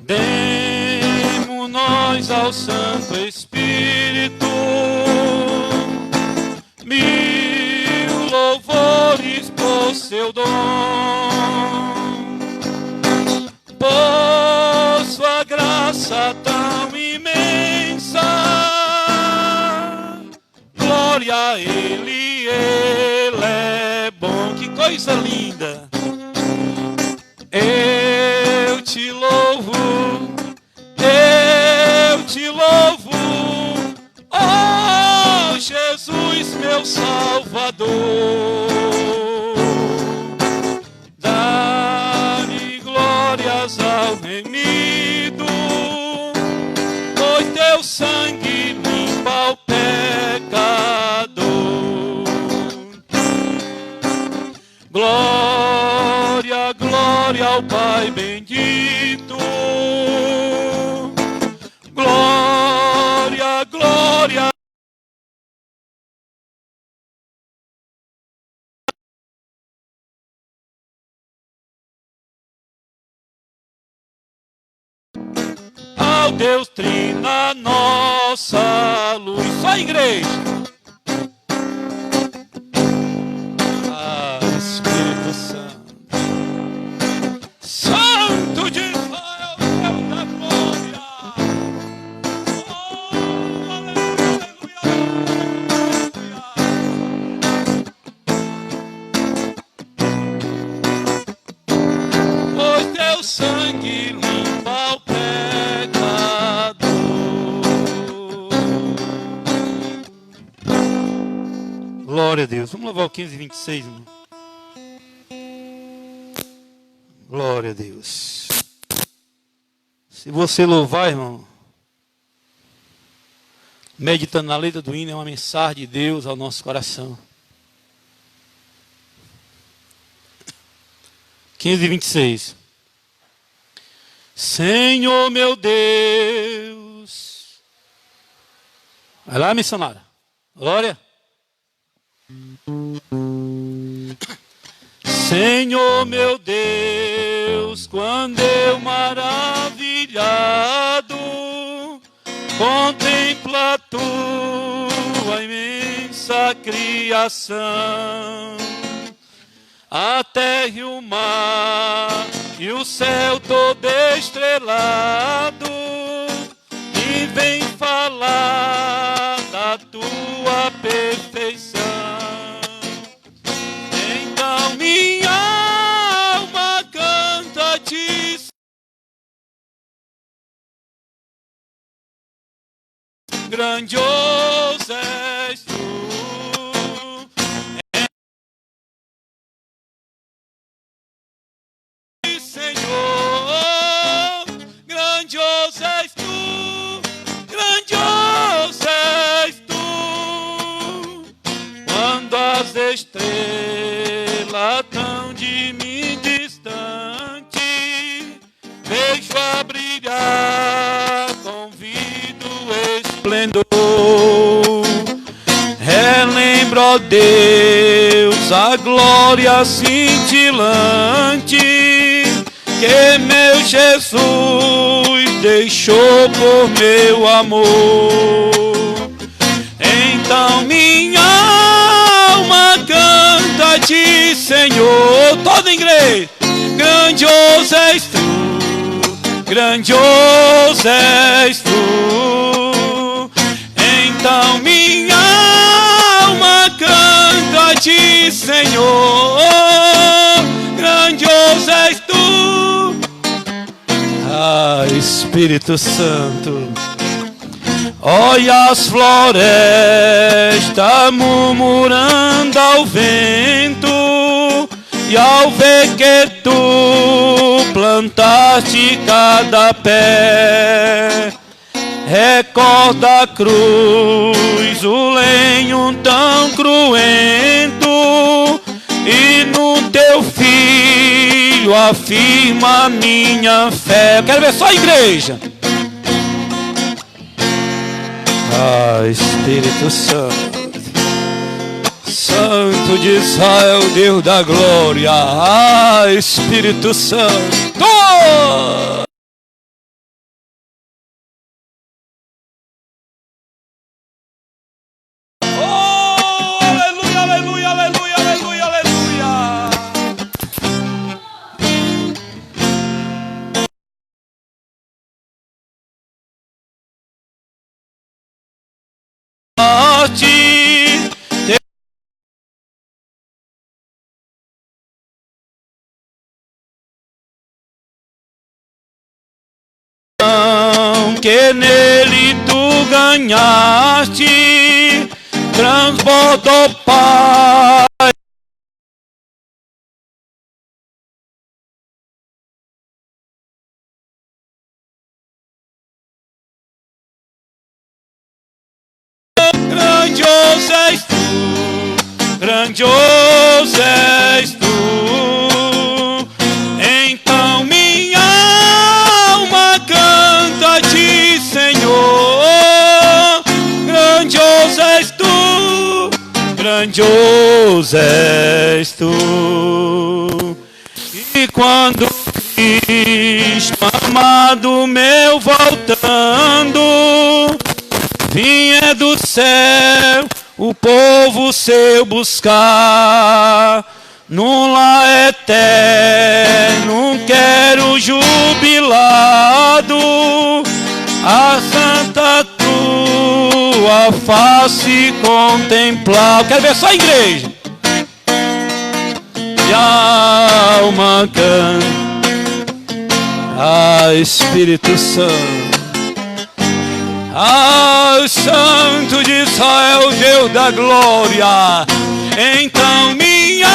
Demos nós ao Santo Espírito mil louvores por seu dom, por sua graça tão imensa. Glória a Ele, Ele é bom. Que coisa linda! Eu te louvo, oh Jesus, meu Salvador. Dá-lhe glórias ao remido, pois teu sangue limpa o pecador. Glória, glória ao Pai bendito. Glória, glória. Ao Deus Trina, nossa luz. Só a igreja. Espírito Santo, Santo de Israel, Deus da glória. Oh, aleluia, aleluia. Pois teu sangue limpa o pecador. Glória a Deus. Vamos louvar o 15:26, irmão. Glória a Deus. Se você louvar, irmão, meditando na letra do hino, é uma mensagem de Deus ao nosso coração. 15:26. Senhor meu Deus. Vai lá, missionária. Glória. Senhor meu Deus, quando eu maravilhado contemplo a tua imensa criação, a terra e o mar e o céu todo estrelado, e vem falar da tua perfeição. Então minha alma canta-te, grandioso és tu, Senhor, grandioso és tu, grandioso és tu. Quando as estrelas tão de mim distante vejo a brilhar com vido esplendor, relembro, ó Deus, a glória cintilante que meu Jesus deixou por meu amor. Então minha alma canta-te, Senhor, toda a igreja, grandioso és tu, grandioso és tu. Então minha alma canta-te, Senhor, grandioso és tu. Ah, Espírito Santo, olha as florestas murmurando ao vento, e ao ver que tu plantaste cada pé, recorda a cruz, o lenho tão cruento, e no teu filho afirma a minha fé. Eu quero ver só a igreja. Ah, Espírito Santo, Santo de Israel, Deus da glória. Ah, Espírito Santo. que nele tu ganhaste, transbordou paz. Grandioso és tu, grandioso és tu. Então minha alma canta a ti, Senhor. Grandioso és tu, grandioso és tu. E quando Cristo amado meu voltando, vinha do céu o povo seu buscar, num lar eterno quero jubilado, a santa tua face contemplar. Quero ver só a igreja. E a alma canta, Espírito Santo. Santo de Israel, Deus da glória. Então minha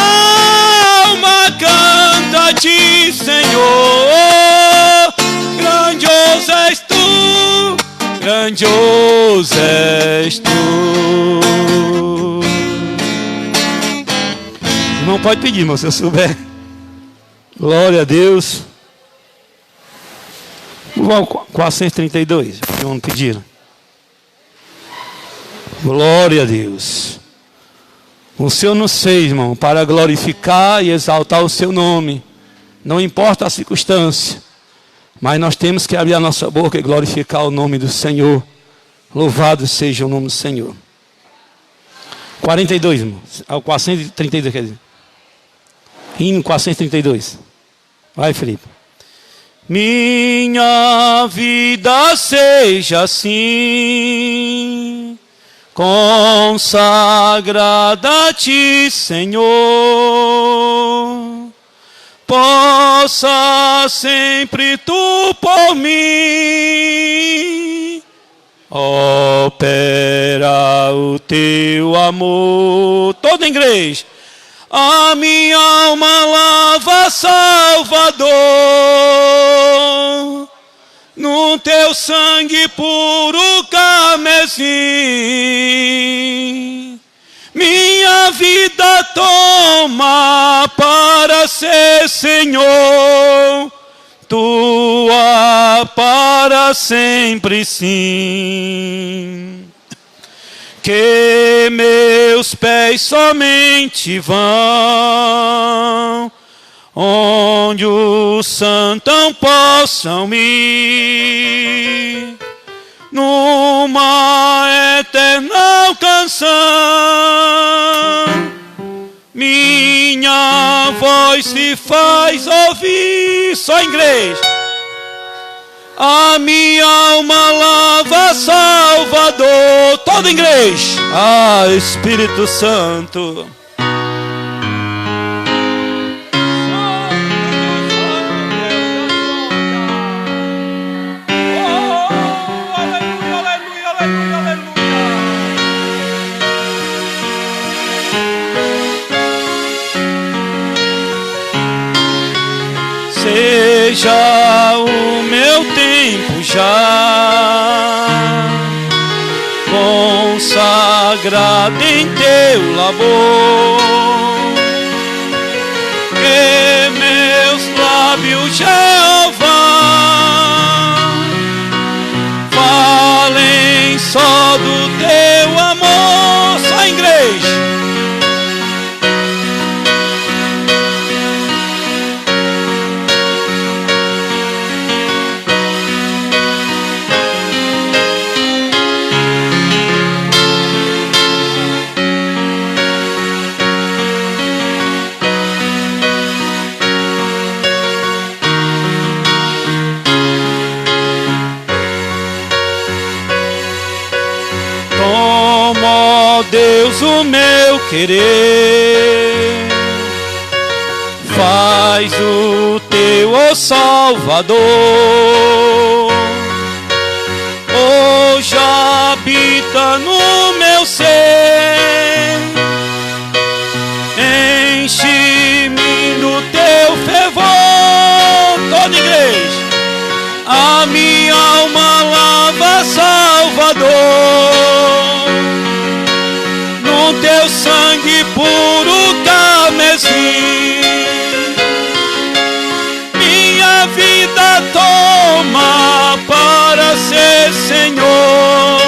alma canta a ti, Senhor. Grandioso és tu, grandioso és tu. Não pode pedir, irmão, se eu souber. Glória a Deus. Vamos ao 432, que vamos pedir. Glória a Deus. O Senhor nos fez, irmão, para glorificar e exaltar o seu nome. Não importa a circunstância, mas nós temos que abrir a nossa boca e glorificar o nome do Senhor. Louvado seja o nome do Senhor. 42, irmão. Ao 432, quer dizer. Hino 432. Vai, Felipe. Minha vida seja assim, consagrada a ti, Senhor. Possa sempre tu por mim operar o teu amor. Toda a igreja. A minha alma lava, Salvador, no teu sangue puro carmesim. Minha vida toma para ser, Senhor, tua para sempre, sim. Que meus pés somente vão onde os santos possam ir, numa eterna canção. Minha voz se faz ouvir. Só em inglês. A minha alma lava, Salvador. Todo em inglês. Espírito Santo. Seja o meu tempo já consagrado em teu labor, que meus lábios, Jeová, falem só do teu amor. Só em inglês. Deus, o meu querer, faz o teu, ó Salvador, A minha alma lava, Salvador, no teu sangue puro carmesim. Minha vida toma para ser Senhor,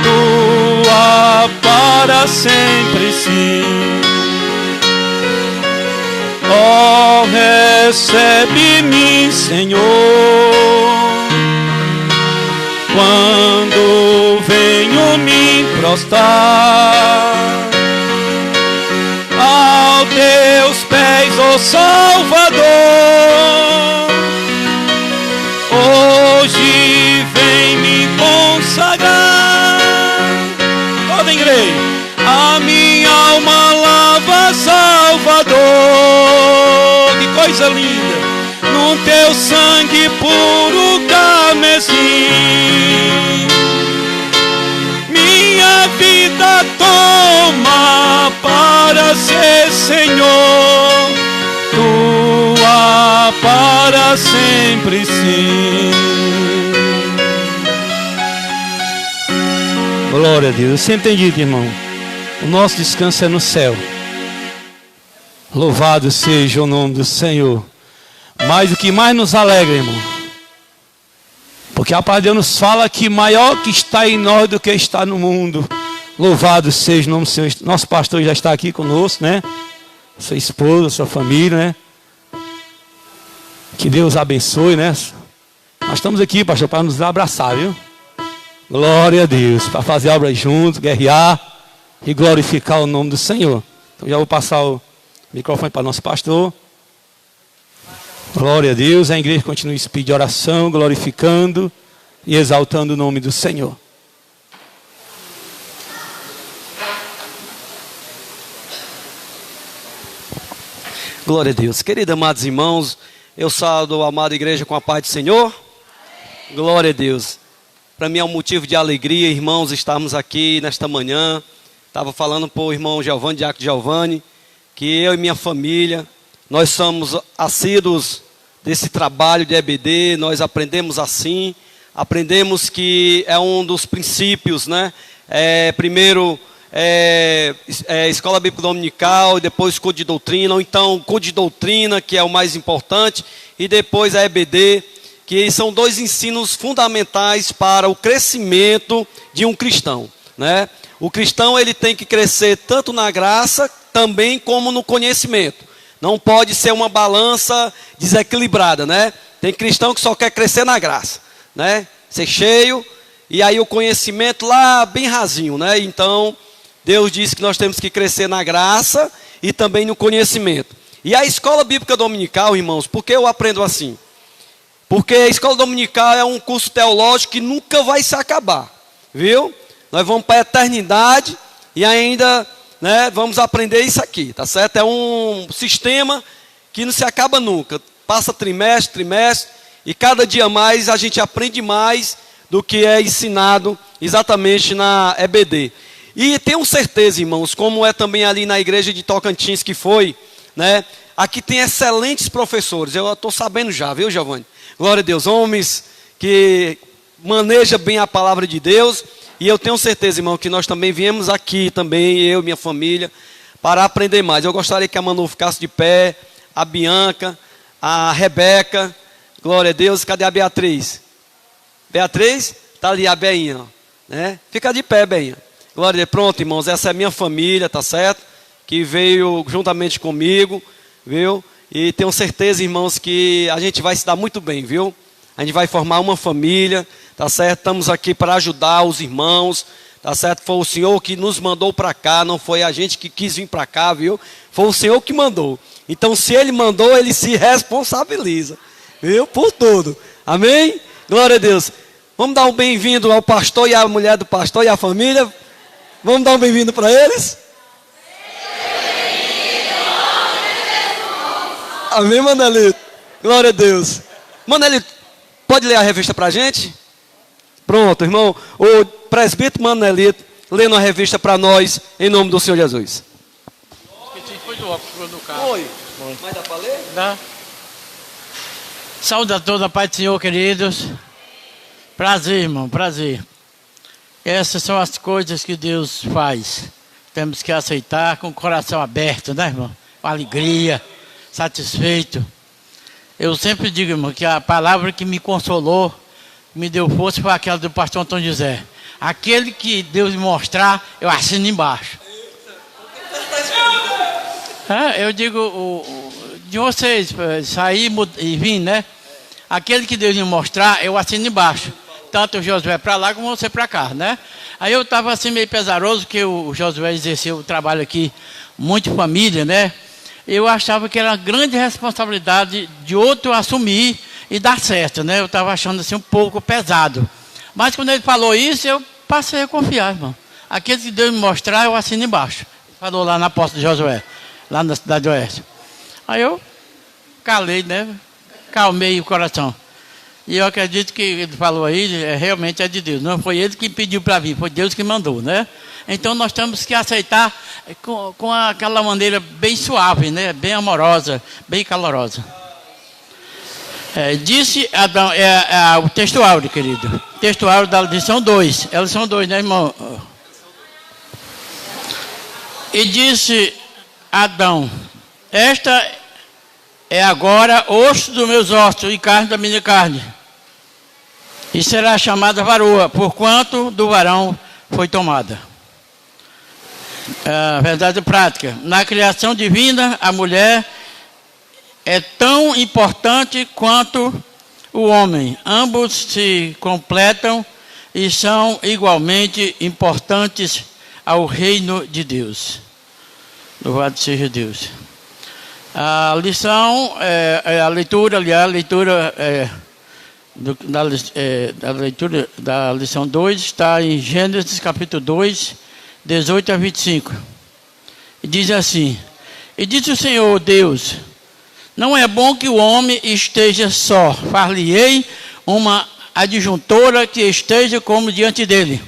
tua para sempre sim. Oh, recebe-me, Senhor, quando venho me prostrar aos teus pés, ó Salvador. Hoje vem me consagrar. Toda a igreja. A minha alma lava, Salvador, que coisa linda, no teu sangue puro carmesim. Minha vida toma para ser Senhor, tua para sempre sim. Glória a Deus. Eu sempre tenho dito, irmão, o nosso descanso é no céu. Louvado seja o nome do Senhor. Mas o que mais nos alegra, irmão, porque a palavra de Deus nos fala que maior que está em nós do que está no mundo. Louvado seja o nome do Senhor. Nosso pastor já está aqui conosco, né? Sua esposa, sua família, né? Que Deus abençoe, né? Nós estamos aqui, pastor, para nos abraçar, viu? Glória a Deus, para fazer obras juntos, guerrear e glorificar o nome do Senhor. Então já vou passar o microfone para o nosso pastor. Glória a Deus. A igreja continua em espírito de oração, glorificando e exaltando o nome do Senhor. Glória a Deus. Queridos amados irmãos, eu saúdo a amada igreja com a paz do Senhor. Glória a Deus. Para mim é um motivo de alegria, irmãos, estarmos aqui nesta manhã. Estava falando para o irmão Giovanni, Diácono Giovanni, que eu e minha família, nós somos assíduos desse trabalho de EBD, nós aprendemos assim, aprendemos que é um dos princípios, né? Primeiro, escola bíblica dominical, depois código de doutrina, ou então código de doutrina, que é o mais importante, e depois a EBD, que são dois ensinos fundamentais para o crescimento de um cristão, né? O cristão, ele tem que crescer tanto na graça, também como no conhecimento. Não pode ser uma balança desequilibrada, né? Tem cristão que só quer crescer na graça, né? Ser cheio, e aí o conhecimento lá bem rasinho, né? Então, Deus disse que nós temos que crescer na graça e também no conhecimento. E a escola bíblica dominical, irmãos, por que eu aprendo assim? Porque a escola dominical é um curso teológico que nunca vai se acabar, viu? Nós vamos para a eternidade e ainda, né, vamos aprender isso aqui, tá certo? É um sistema que não se acaba nunca. Passa trimestre, e cada dia mais a gente aprende mais do que é ensinado exatamente na EBD. E tenho certeza, irmãos, como é também ali na igreja de Tocantins que foi, né? Aqui tem excelentes professores, eu estou sabendo já, viu, Giovanni? Glória a Deus, homens que manejam bem a palavra de Deus. E eu tenho certeza, irmão, que nós também viemos aqui, também eu, minha família, para aprender mais. Eu gostaria que a Manu ficasse de pé, a Bianca, a Rebeca, glória a Deus. Cadê a Beatriz? Beatriz? Está ali a Beinha, né? Fica de pé, Beinha. Glória a Deus. Pronto, irmãos, essa é a minha família, tá certo? Que veio juntamente comigo, viu? E tenho certeza, irmãos, que a gente vai se dar muito bem, viu? A gente vai formar uma família, tá certo? Estamos aqui para ajudar os irmãos, tá certo? Foi o Senhor que nos mandou para cá, não foi a gente que quis vir para cá, viu? Foi o Senhor que mandou. Então, se Ele mandou, Ele se responsabiliza, viu? Por tudo. Amém? Glória a Deus. Vamos dar um bem-vindo ao pastor e à mulher do pastor e à família. Vamos dar um bem-vindo para eles? Amém, Manelito? Glória a Deus. Manelito, pode ler a revista para a gente? Pronto, irmão. O presbítero Manelito lendo a revista para nós, em nome do Senhor Jesus. Foi do carro. Foi. Mas dá para ler? Dá. Saúde a todos, a paz do Senhor, queridos. Prazer, irmão, prazer. Essas são as coisas que Deus faz. Temos que aceitar com o coração aberto, né, irmão? Com alegria, satisfeito. Eu sempre digo, irmão, que a palavra que me consolou, me deu força, foi aquela do pastor Antônio José. Aquele que Deus me mostrar, eu assino embaixo. Eu digo, de vocês, sair e vir, né? Aquele que Deus me mostrar, eu assino embaixo. Tanto o Josué para lá como você para cá, né? Aí eu estava assim meio pesaroso, que o Josué exerceu o trabalho aqui, muito família, né? Eu achava que era uma grande responsabilidade de outro assumir e dar certo, né? Eu estava achando assim um pouco pesado. Mas quando ele falou isso, eu passei a confiar, irmão. Aquele que Deus me mostrar, eu assino embaixo. Falou lá na posse de Josué, lá na cidade oeste. Aí eu calei, né? Calmei o coração. E eu acredito que ele falou aí, realmente é de Deus. Não foi ele que pediu para vir, foi Deus que mandou, né? Então nós temos que aceitar com aquela maneira bem suave, né? Bem amorosa, bem calorosa. Disse Adão, o texto áureo, querido. Texto áureo da lição 2. É a lição 2, né, irmão? E disse Adão: esta é agora osso dos meus ossos e carne da minha carne. E será chamada varoa, porquanto do varão foi tomada. A verdade prática. Na criação divina, a mulher é tão importante quanto o homem. Ambos se completam e são igualmente importantes ao reino de Deus. Louvado seja Deus. A lição, a leitura, aliás, a leitura da leitura da lição 2 está em Gênesis capítulo 2, 18 a 25. E diz assim: e disse o Senhor Deus: não é bom que o homem esteja só, far-lhe-ei uma adjuntora que esteja como diante dele.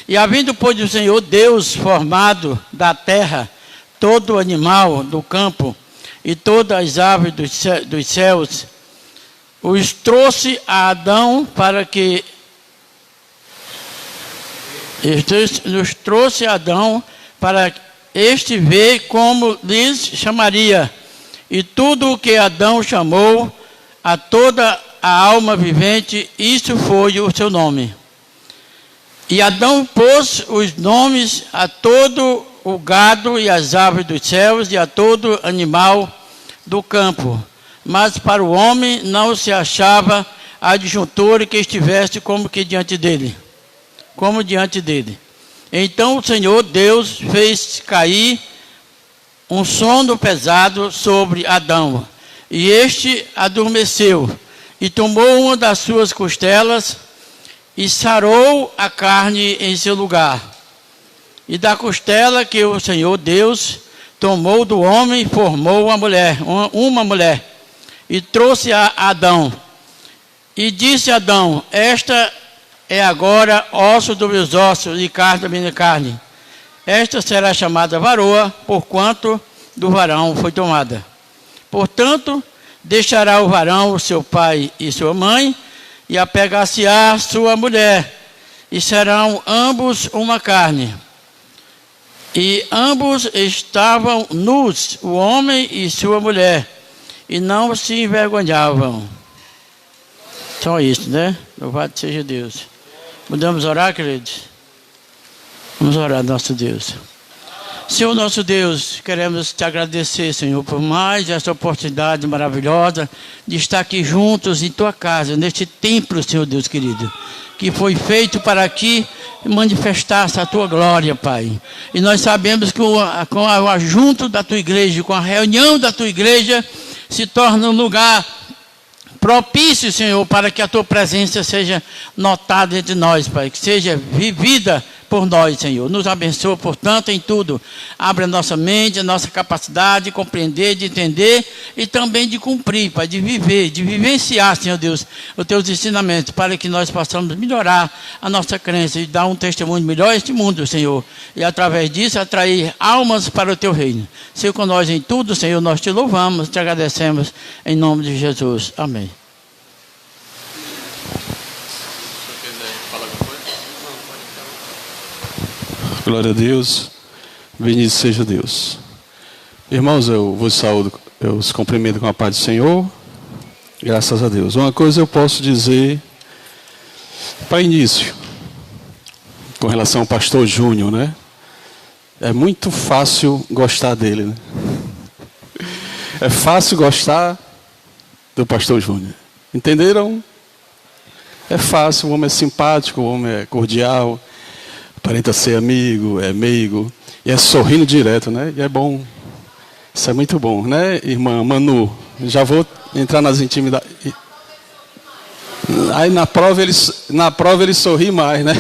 E havendo, pois, o Senhor Deus formado da terra todo animal do campo e todas as aves dos céus, os trouxe a Adão para que nos trouxe a Adão para este ver como lhes chamaria. E tudo o que Adão chamou a toda a alma vivente, isso foi o seu nome. E Adão pôs os nomes a todo o gado e as aves dos céus e a todo animal do campo. Mas para o homem não se achava adjuntor que estivesse como que diante dele. Como diante dele. Então o Senhor Deus fez cair um sono pesado sobre Adão. E este adormeceu. E tomou uma das suas costelas e sarou a carne em seu lugar. E da costela que o Senhor Deus tomou do homem, formou uma mulher. E trouxe a Adão. E disse Adão: esta é agora osso dos meus ossos e carne da minha carne. Esta será chamada varoa, porquanto do varão foi tomada. Portanto, deixará o varão o seu pai e sua mãe, e apegar-se-á sua mulher, e serão ambos uma carne. E ambos estavam nus, o homem e sua mulher, e não se envergonhavam. Só isso, né? Louvado seja Deus. Podemos orar, queridos? Vamos orar, nosso Deus. Senhor nosso Deus, queremos te agradecer, Senhor, por mais essa oportunidade maravilhosa de estar aqui juntos em tua casa, neste templo, Senhor Deus querido, que foi feito para aqui manifestar-se a tua glória, Pai. E nós sabemos que com o ajunto da tua igreja, com a reunião da tua igreja, se torna um lugar propício, Senhor, para que a tua presença seja notada entre nós, Pai, que seja vivida por nós, Senhor. Nos abençoa, portanto, em tudo. Abre a nossa mente, a nossa capacidade de compreender, de entender e também de cumprir, Pai, de viver, de vivenciar, Senhor Deus, os teus ensinamentos, para que nós possamos melhorar a nossa crença e dar um testemunho melhor a este mundo, Senhor. E através disso, atrair almas para o teu reino. Seja com nós em tudo, Senhor, nós te louvamos, te agradecemos, em nome de Jesus. Amém. Glória a Deus. Bendito seja Deus. Irmãos, eu vos saúdo, eu os cumprimento com a paz do Senhor. Graças a Deus. Uma coisa eu posso dizer para início, com relação ao pastor Júnior, né? É muito fácil gostar dele, né? É fácil gostar do pastor Júnior. Entenderam? É fácil, o homem é simpático, o homem é cordial, aparenta ser amigo, é meigo, e é sorrindo direto, né? E é bom. Isso é muito bom, né, irmã Manu? Já vou entrar nas intimidades. Aí na prova ele sorri mais, né?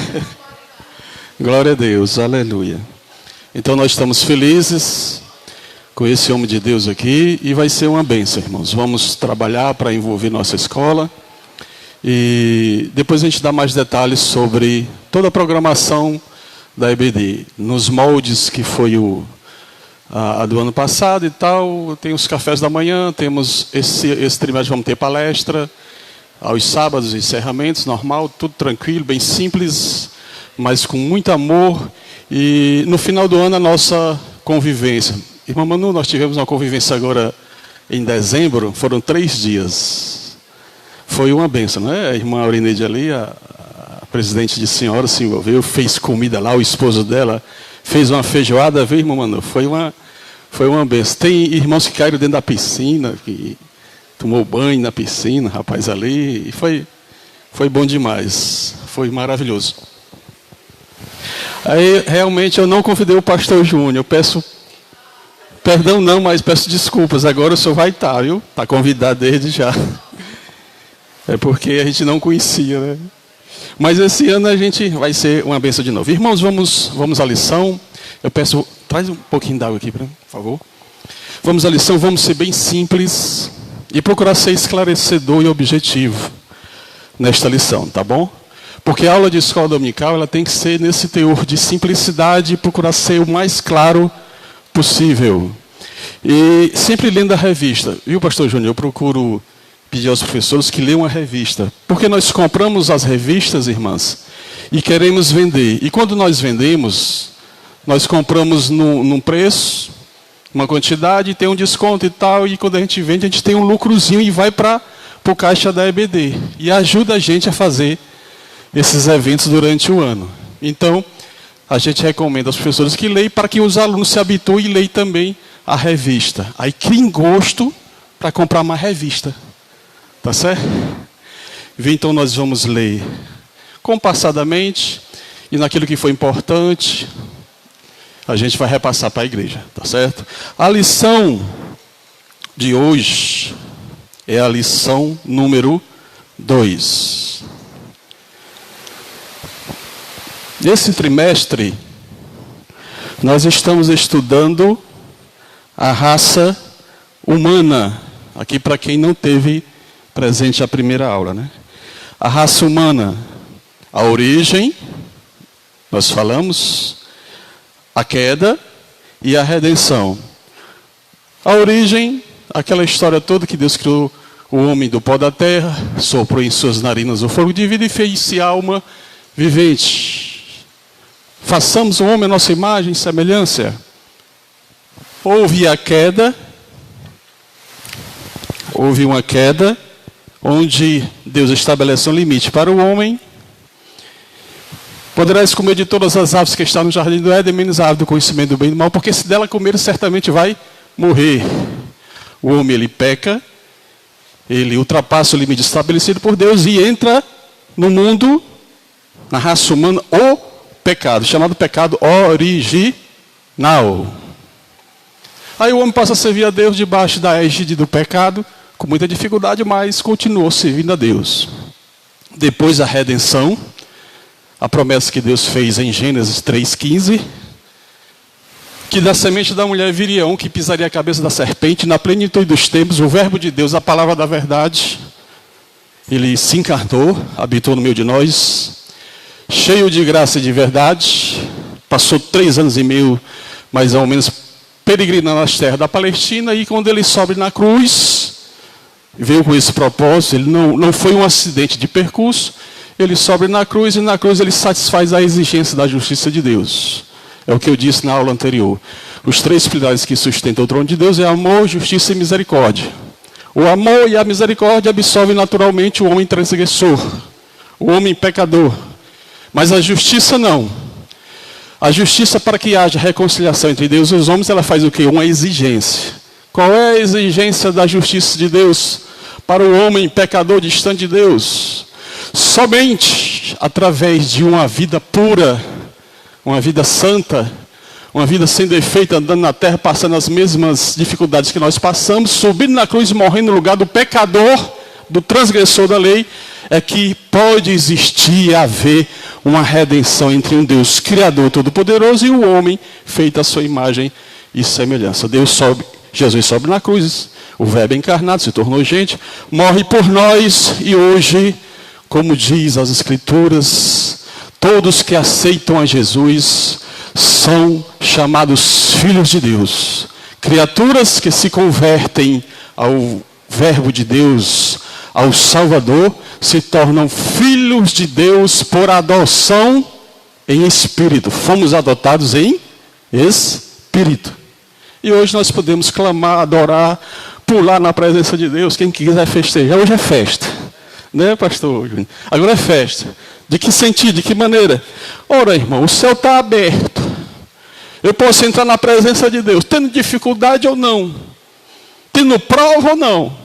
Glória a Deus, aleluia. Então nós estamos felizes com esse homem de Deus aqui e vai ser uma bênção, irmãos. Vamos trabalhar para envolver nossa escola e depois a gente dá mais detalhes sobre toda a programação da EBD, nos moldes que foi a do ano passado e tal. Tem os cafés da manhã, temos esse trimestre vamos ter palestra, aos sábados, encerramentos, normal, tudo tranquilo, bem simples, mas com muito amor. E no final do ano a nossa convivência. Irmã Manu, nós tivemos uma convivência agora em dezembro, foram 3 dias. Foi uma bênção, não é? A irmã Aurineide ali, a presidente de senhora, se envolveu, fez comida lá, o esposo dela fez uma feijoada, viu, irmã Manu? Foi uma bênção. Tem irmãos que caíram dentro da piscina, que tomou banho na piscina, rapaz, ali, e foi bom demais, foi maravilhoso. Aí, realmente, eu não convidei o pastor Júnior, eu peço perdão não, mas peço desculpas, agora o senhor vai estar, viu? Está convidado desde já. É porque a gente não conhecia, né? Mas esse ano a gente vai ser uma bênção de novo. Irmãos, vamos à lição. Eu peço, traz um pouquinho d'água aqui, por favor. Vamos à lição, vamos ser bem simples e procurar ser esclarecedor e objetivo nesta lição, tá bom? Porque a aula de escola dominical ela tem que ser nesse teor de simplicidade e procurar ser o mais claro possível. E sempre lendo a revista. Viu, pastor Júnior? Eu procuro pedir aos professores que leiam a revista. Porque nós compramos as revistas, irmãs, e queremos vender. E quando nós vendemos, nós compramos num preço, uma quantidade, tem um desconto e tal, e quando a gente vende, a gente tem um lucrozinho e vai para o caixa da EBD. E ajuda a gente a fazer esses eventos durante o ano. Então, a gente recomenda aos professores que leiam para que os alunos se habituem e leiam também a revista. Aí criem gosto para comprar mais revista. Tá certo? Então nós vamos ler compassadamente e naquilo que foi importante a gente vai repassar para a igreja, tá certo? A lição de hoje é a lição número 2. Nesse trimestre nós estamos estudando a raça humana, aqui para quem não teve presente a primeira aula, né? A raça humana, a origem, nós falamos, a queda e a redenção. A origem, aquela história toda que Deus criou o homem do pó da terra, soprou em suas narinas o fogo de vida e fez-se alma vivente. Façamos o homem a nossa imagem e semelhança. Houve a queda, houve uma queda, onde Deus estabeleceu um limite para o homem. Poderás comer de todas as árvores que estão no jardim do Éden, menos a árvore do conhecimento do bem e do mal, porque se dela comer, certamente vai morrer. O homem, ele peca, ele ultrapassa o limite estabelecido por Deus e entra no mundo, na raça humana, o pecado, chamado pecado original. Aí o homem passa a servir a Deus debaixo da égide do pecado, com muita dificuldade, mas continuou servindo a Deus. Depois a redenção, a promessa que Deus fez em Gênesis 3,15, que da semente da mulher viria um que pisaria a cabeça da serpente, na plenitude dos tempos, o verbo de Deus, a palavra da verdade, ele se encarnou, habitou no meio de nós, cheio de graça e de verdade, passou 3 anos e meio, mais ou menos, peregrinando nas terras da Palestina, e quando ele sobe na cruz, veio com esse propósito, ele não foi um acidente de percurso, ele sobe na cruz e na cruz ele satisfaz a exigência da justiça de Deus. É o que eu disse na aula anterior. Os 3 pilares que sustentam o trono de Deus é amor, justiça e misericórdia. O amor e a misericórdia absolvem naturalmente o homem transgressor, o homem pecador. Mas a justiça não. A justiça, para que haja reconciliação entre Deus e os homens, ela faz o quê? Uma exigência. Qual é a exigência da justiça de Deus para o homem pecador distante de Deus? Somente através de uma vida pura, uma vida santa, uma vida sem defeito, andando na terra, passando as mesmas dificuldades que nós passamos, subindo na cruz e morrendo no lugar do pecador, do transgressor da lei, é que pode existir e haver uma redenção entre um Deus Criador Todo-Poderoso e o homem feito à sua imagem e semelhança. Jesus sobe na cruz, o Verbo encarnado se tornou gente, morre por nós e hoje, como diz as Escrituras, todos que aceitam a Jesus são chamados filhos de Deus. Criaturas que se convertem ao Verbo de Deus, ao Salvador, se tornam filhos de Deus por adoção em espírito. Fomos adotados em espírito. E hoje nós podemos clamar, adorar, pular na presença de Deus. Quem quiser festejar, hoje é festa. Né, pastor Júnior? Agora é festa. De que sentido? De que maneira? Ora, irmão, o céu está aberto. Eu posso entrar na presença de Deus, tendo dificuldade ou não, tendo prova ou não.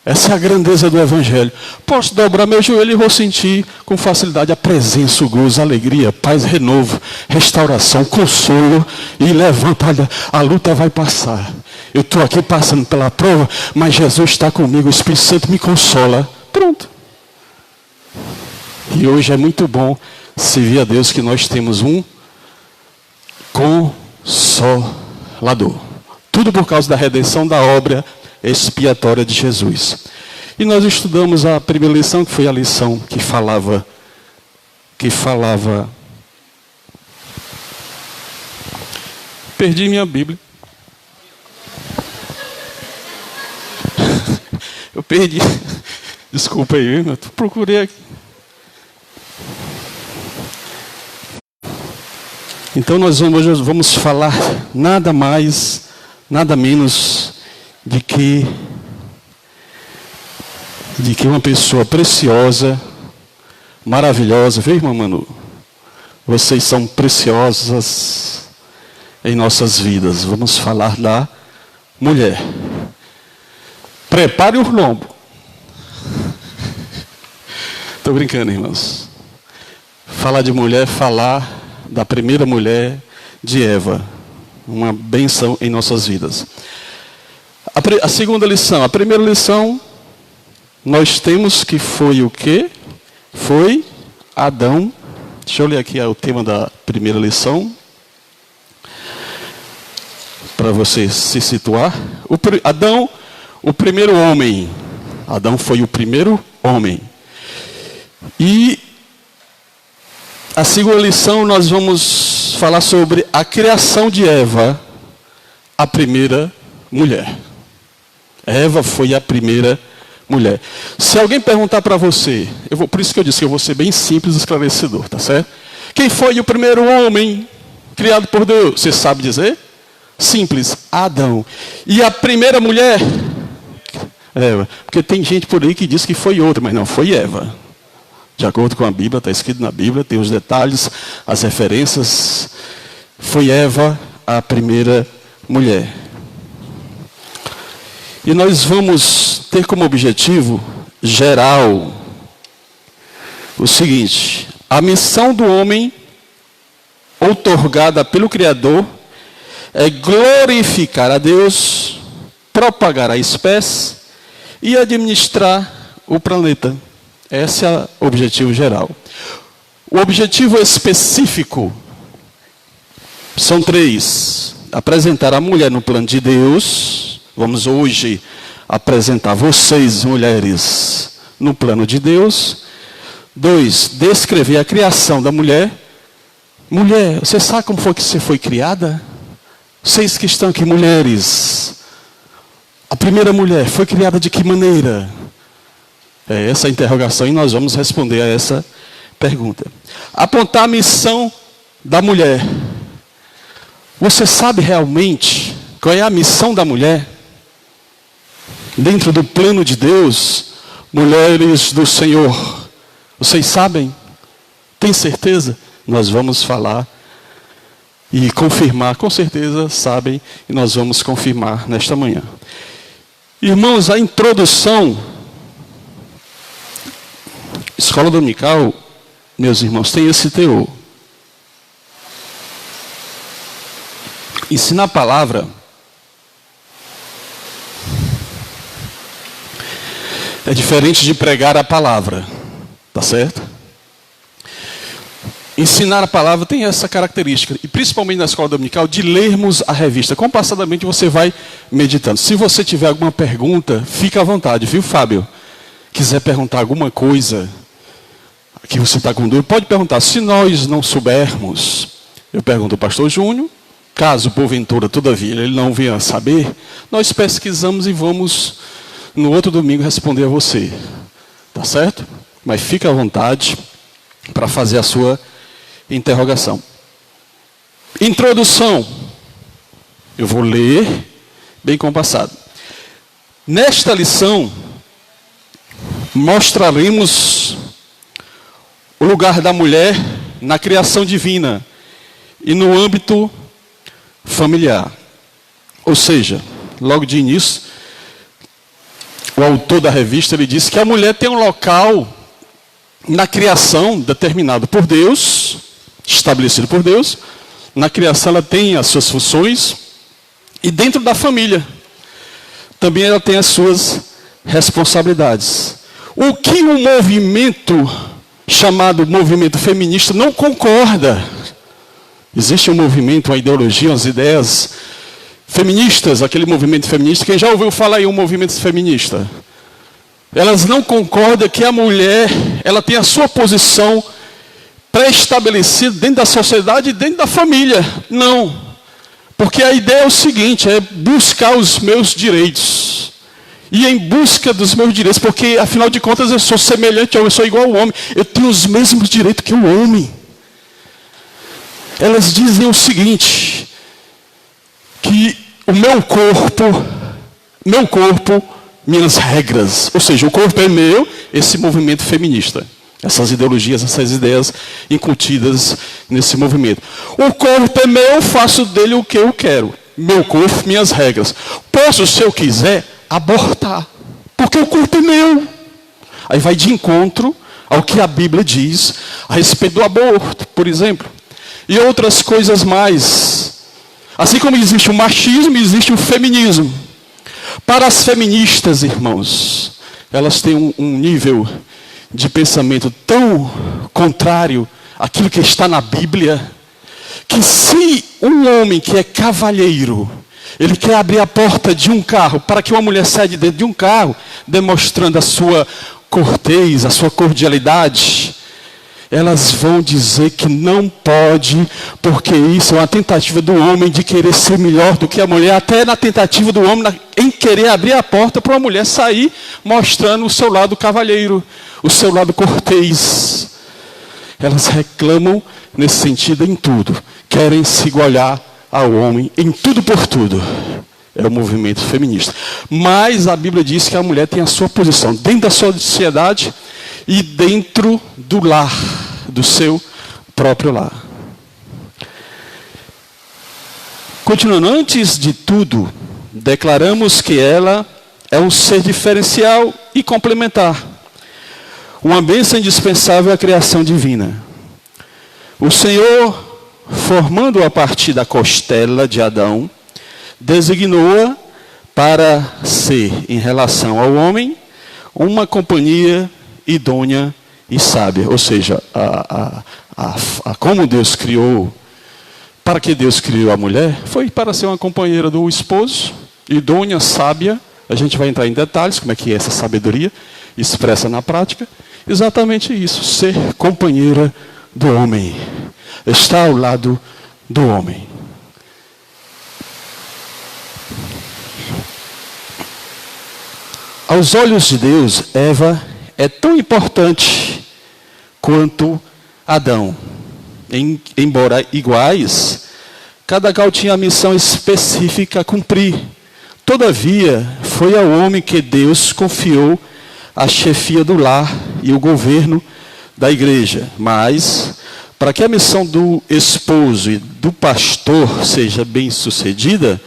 Essa é a grandeza do Evangelho. Posso dobrar meu joelho e vou sentir com facilidade a presença, o gozo, a alegria, paz, renovo, restauração, consolo. E levanta, olha, a luta vai passar. Eu estou aqui passando pela prova, mas Jesus está comigo, o Espírito Santo me consola. Pronto. E hoje é muito bom servir a Deus que nós temos um Consolador. Tudo por causa da redenção da obra expiatória de Jesus. E nós estudamos a primeira lição, que foi a lição que falava perdi minha Bíblia. Eu perdi. Desculpa aí, eu procurei aqui. Então nós vamos falar nada mais, nada menos de que uma pessoa preciosa, maravilhosa. Viu, irmã Manu? Vocês são preciosas em nossas vidas. Vamos falar da mulher. Prepare o lombo. Estou brincando, irmãos. Falar de mulher, falar da primeira mulher de Eva. Uma bênção em nossas vidas. A segunda lição. A primeira lição, nós temos que foi o quê? Foi Adão. Deixa eu ler aqui o tema da primeira lição. Para você se situar. Adão, o primeiro homem. Adão foi o primeiro homem. E a segunda lição nós vamos falar sobre a criação de Eva, a primeira mulher. Eva foi a primeira mulher. Se alguém perguntar para você, por isso que eu disse que eu vou ser bem simples e esclarecedor, tá certo? Quem foi o primeiro homem criado por Deus? Você sabe dizer? Simples, Adão. E a primeira mulher? Eva. Porque tem gente por aí que diz que foi outra, mas não, foi Eva. De acordo com a Bíblia, está escrito na Bíblia, tem os detalhes, as referências. Foi Eva a primeira mulher. E nós vamos ter como objetivo geral o seguinte: a missão do homem, outorgada pelo Criador, é glorificar a Deus, propagar a espécie e administrar o planeta. Esse é o objetivo geral. O objetivo específico são 3. Apresentar a mulher no plano de Deus. Vamos hoje apresentar vocês, mulheres, no plano de Deus. 2. Descrever a criação da mulher. Mulher, você sabe como foi que você foi criada? Vocês que estão aqui, mulheres. A primeira mulher foi criada de que maneira? É essa a interrogação e nós vamos responder a essa pergunta. Apontar a missão da mulher. Você sabe realmente qual é a missão da mulher? Dentro do plano de Deus, mulheres do Senhor, vocês sabem? Tem certeza? Nós vamos falar e confirmar, com certeza sabem, e nós vamos confirmar nesta manhã. Irmãos, a introdução, escola dominical, meus irmãos, tem esse teor. Ensinar a palavra é diferente de pregar a palavra, tá certo? Ensinar a palavra tem essa característica, e principalmente na escola dominical, de lermos a revista. Compassadamente você vai meditando. Se você tiver alguma pergunta, fica à vontade, viu, Fábio? Quiser perguntar alguma coisa que você está com dúvida, pode perguntar. Se nós não soubermos, eu pergunto ao pastor Júnior. Caso, porventura, todavia, ele não venha saber, nós pesquisamos e vamos, no outro domingo, responder a você. Tá certo? Mas fique à vontade para fazer a sua interrogação. Introdução. Eu vou ler bem compassado. Nesta lição, mostraremos o lugar da mulher na criação divina e no âmbito familiar. Ou seja, logo de início, o autor da revista ele disse que a mulher tem um local na criação determinado por Deus, estabelecido por Deus. Na criação ela tem as suas funções e dentro da família também ela tem as suas responsabilidades. O que o movimento chamado movimento feminista não concorda. Existe um movimento, uma ideologia, umas ideias feministas, aquele movimento feminista. Quem já ouviu falar em um movimento feminista? Elas não concordam que a mulher, ela tem a sua posição pré-estabelecida dentro da sociedade e dentro da família. Não. Porque a ideia é o seguinte, é buscar os meus direitos. E em busca dos meus direitos, porque afinal de contas eu sou semelhante ao homem, eu sou igual ao homem. Eu tenho os mesmos direitos que o homem. Elas dizem o seguinte, que o meu corpo, minhas regras. Ou seja, o corpo é meu, esse movimento feminista. Essas ideologias, essas ideias incutidas nesse movimento. O corpo é meu, faço dele o que eu quero. Meu corpo, minhas regras. Posso, se eu quiser, abortar. Porque o corpo é meu. Aí vai de encontro ao que a Bíblia diz a respeito do aborto, por exemplo. E outras coisas mais. Assim como existe o machismo, existe o feminismo. Para as feministas, irmãos, elas têm um nível de pensamento tão contrário àquilo que está na Bíblia, que se um homem que é cavalheiro, ele quer abrir a porta de um carro para que uma mulher saia de dentro de um carro, demonstrando a sua cortez, a sua cordialidade, elas vão dizer que não pode, porque isso é uma tentativa do homem de querer ser melhor do que a mulher, até na tentativa do homem em querer abrir a porta para uma mulher sair, mostrando o seu lado cavalheiro, o seu lado cortês. Elas reclamam nesse sentido em tudo, querem se igualar ao homem em tudo por tudo. É o movimento feminista. Mas a Bíblia diz que a mulher tem a sua posição dentro da sua sociedade e dentro do lar, do seu próprio lar. Continuando, antes de tudo, declaramos que ela é um ser diferencial e complementar. Uma bênção indispensável à criação divina. O Senhor, formando-a a partir da costela de Adão, designou-a para ser, em relação ao homem, uma companhia idônea e sábia. Ou seja, como Deus criou, para que Deus criou a mulher, foi para ser uma companheira do esposo, idônea, sábia. A gente vai entrar em detalhes, como é que é essa sabedoria expressa na prática. Exatamente isso, ser companheira do homem. Estar ao lado do homem. Aos olhos de Deus, Eva é tão importante quanto Adão. Embora iguais, cada qual tinha a missão específica a cumprir. Todavia, foi ao homem que Deus confiou a chefia do lar e o governo da igreja. Mas, para que a missão do esposo e do pastor seja bem sucedida,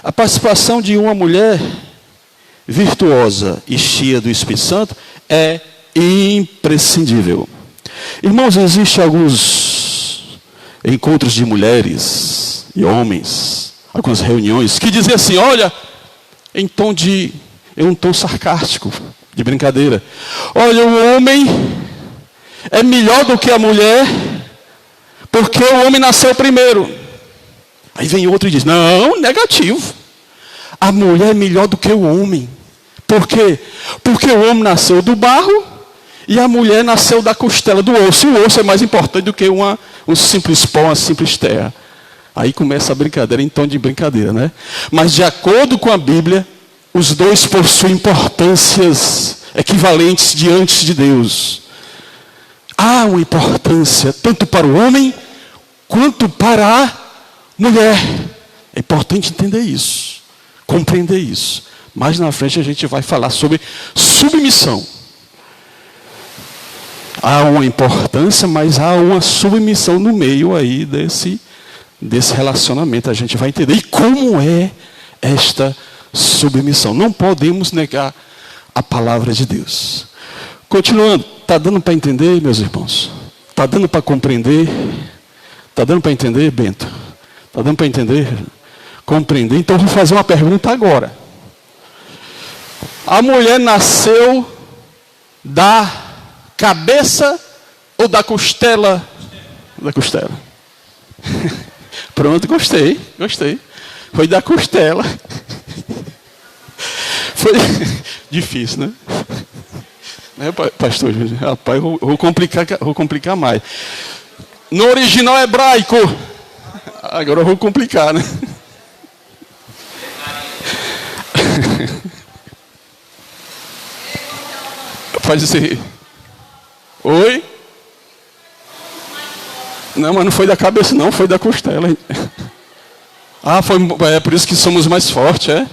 a participação de uma mulher virtuosa e cheia do Espírito Santo é imprescindível. Irmãos, existem alguns encontros de mulheres e homens, algumas reuniões, que dizem assim, olha, em um tom sarcástico, de brincadeira, olha, o homem é melhor do que a mulher, porque o homem nasceu primeiro. Aí vem outro e diz, não, negativo. A mulher é melhor do que o homem. Por quê? Porque o homem nasceu do barro e a mulher nasceu da costela do osso. E o osso é mais importante do que um simples pó, uma simples terra. Aí começa a brincadeira, em tom de brincadeira, né? Mas de acordo com a Bíblia, os dois possuem importâncias equivalentes diante de Deus. Há uma importância tanto para o homem quanto para a mulher. É importante entender isso, compreender isso. Mais na frente a gente vai falar sobre submissão. Há uma importância, mas há uma submissão no meio aí desse relacionamento. A gente vai entender. E como é esta submissão? Não podemos negar a palavra de Deus. Continuando, está dando para entender, meus irmãos? Está dando para compreender? Está dando para entender, Bento? Está dando para entender? Compreender? Então vou fazer uma pergunta agora. A mulher nasceu da cabeça ou da costela? Da costela. Pronto, gostei. Foi da costela. Foi difícil, né? Pastor, rapaz, vou complicar mais. No original hebraico. Agora eu vou complicar, né? Faz isso aí. Oi? Não, mas não foi da cabeça não, foi da costela. Ah, é por isso que somos mais fortes, é?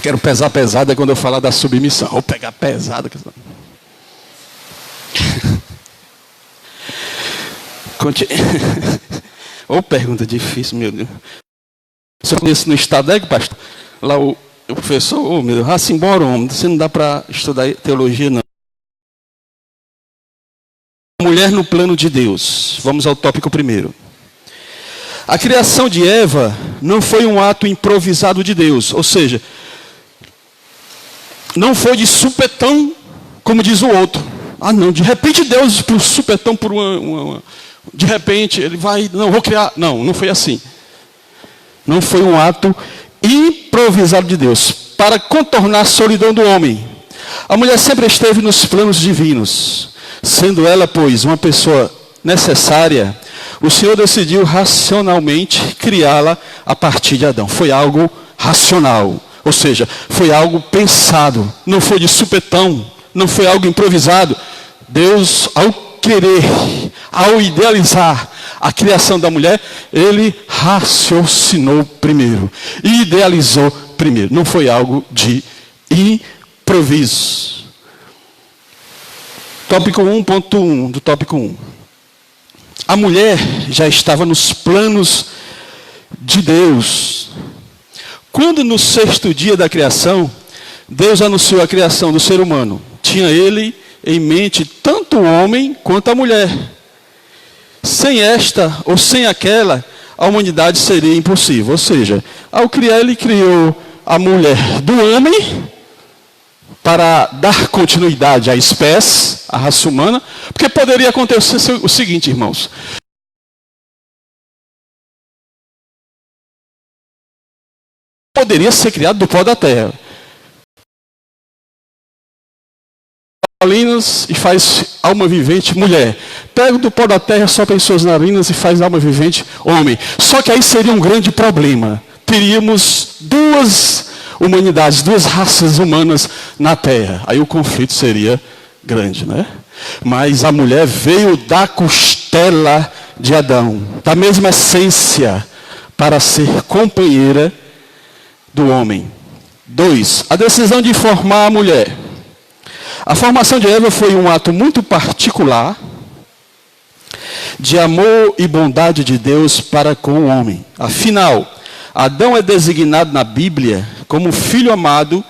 Quero pesar pesado é quando eu falar da submissão. Vou pegar pesado. Pergunta difícil, meu Deus. Se eu conheço no Estadeg, pastor, lá o professor, meu Deus, assim, embora, homem, você não dá para estudar teologia, não. Mulher no plano de Deus. Vamos ao tópico primeiro. A criação de Eva não foi um ato improvisado de Deus, ou seja, não foi de supetão, como diz o outro. Ah, não, de repente Deus, por supetão, por de repente, ele vai, não, vou criar. Não foi assim. Não foi um ato improvisado de Deus, para contornar a solidão do homem. A mulher sempre esteve nos planos divinos. Sendo ela, pois, uma pessoa necessária, o Senhor decidiu racionalmente criá-la a partir de Adão. Foi algo racional. Ou seja, foi algo pensado, não foi de supetão, não foi algo improvisado. Deus, ao querer, ao idealizar a criação da mulher, Ele raciocinou primeiro, idealizou primeiro. Não foi algo de improviso. Tópico 1.1 do tópico 1. A mulher já estava nos planos de Deus. Quando no sexto dia da criação, Deus anunciou a criação do ser humano. Tinha Ele em mente tanto o homem quanto a mulher. Sem esta ou sem aquela, a humanidade seria impossível. Ou seja, ao criar, Ele criou a mulher do homem para dar continuidade à espécie, à raça humana, porque poderia acontecer o seguinte, irmãos. Poderia ser criado do pó da terra. Narinas e faz alma vivente mulher. Pega do pó da terra, sopra em suas narinas e faz alma vivente homem. Só que aí seria um grande problema. Teríamos humanidades, duas raças humanas na terra. Aí o conflito seria grande, né? Mas a mulher veio da costela de Adão, da mesma essência, para ser companheira do homem. 2. A decisão de formar a mulher. A formação de Eva foi um ato muito particular de amor e bondade de Deus para com o homem. Afinal, Adão é designado na Bíblia como filho amado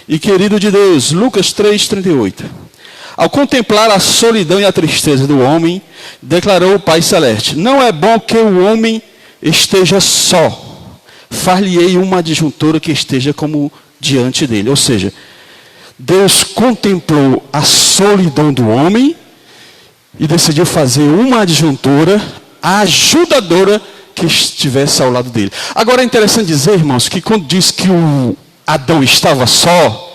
e querido de Deus. Lucas 3:38. Ao contemplar a solidão e a tristeza do homem, declarou o Pai Celeste: não é bom que o homem esteja só. Far-lhe-ei uma adjuntora que esteja como diante dele. Ou seja, Deus contemplou a solidão do homem e decidiu fazer uma adjuntora, a ajudadora que estivesse ao lado dele. Agora é interessante dizer, irmãos, que quando diz que o Adão estava só,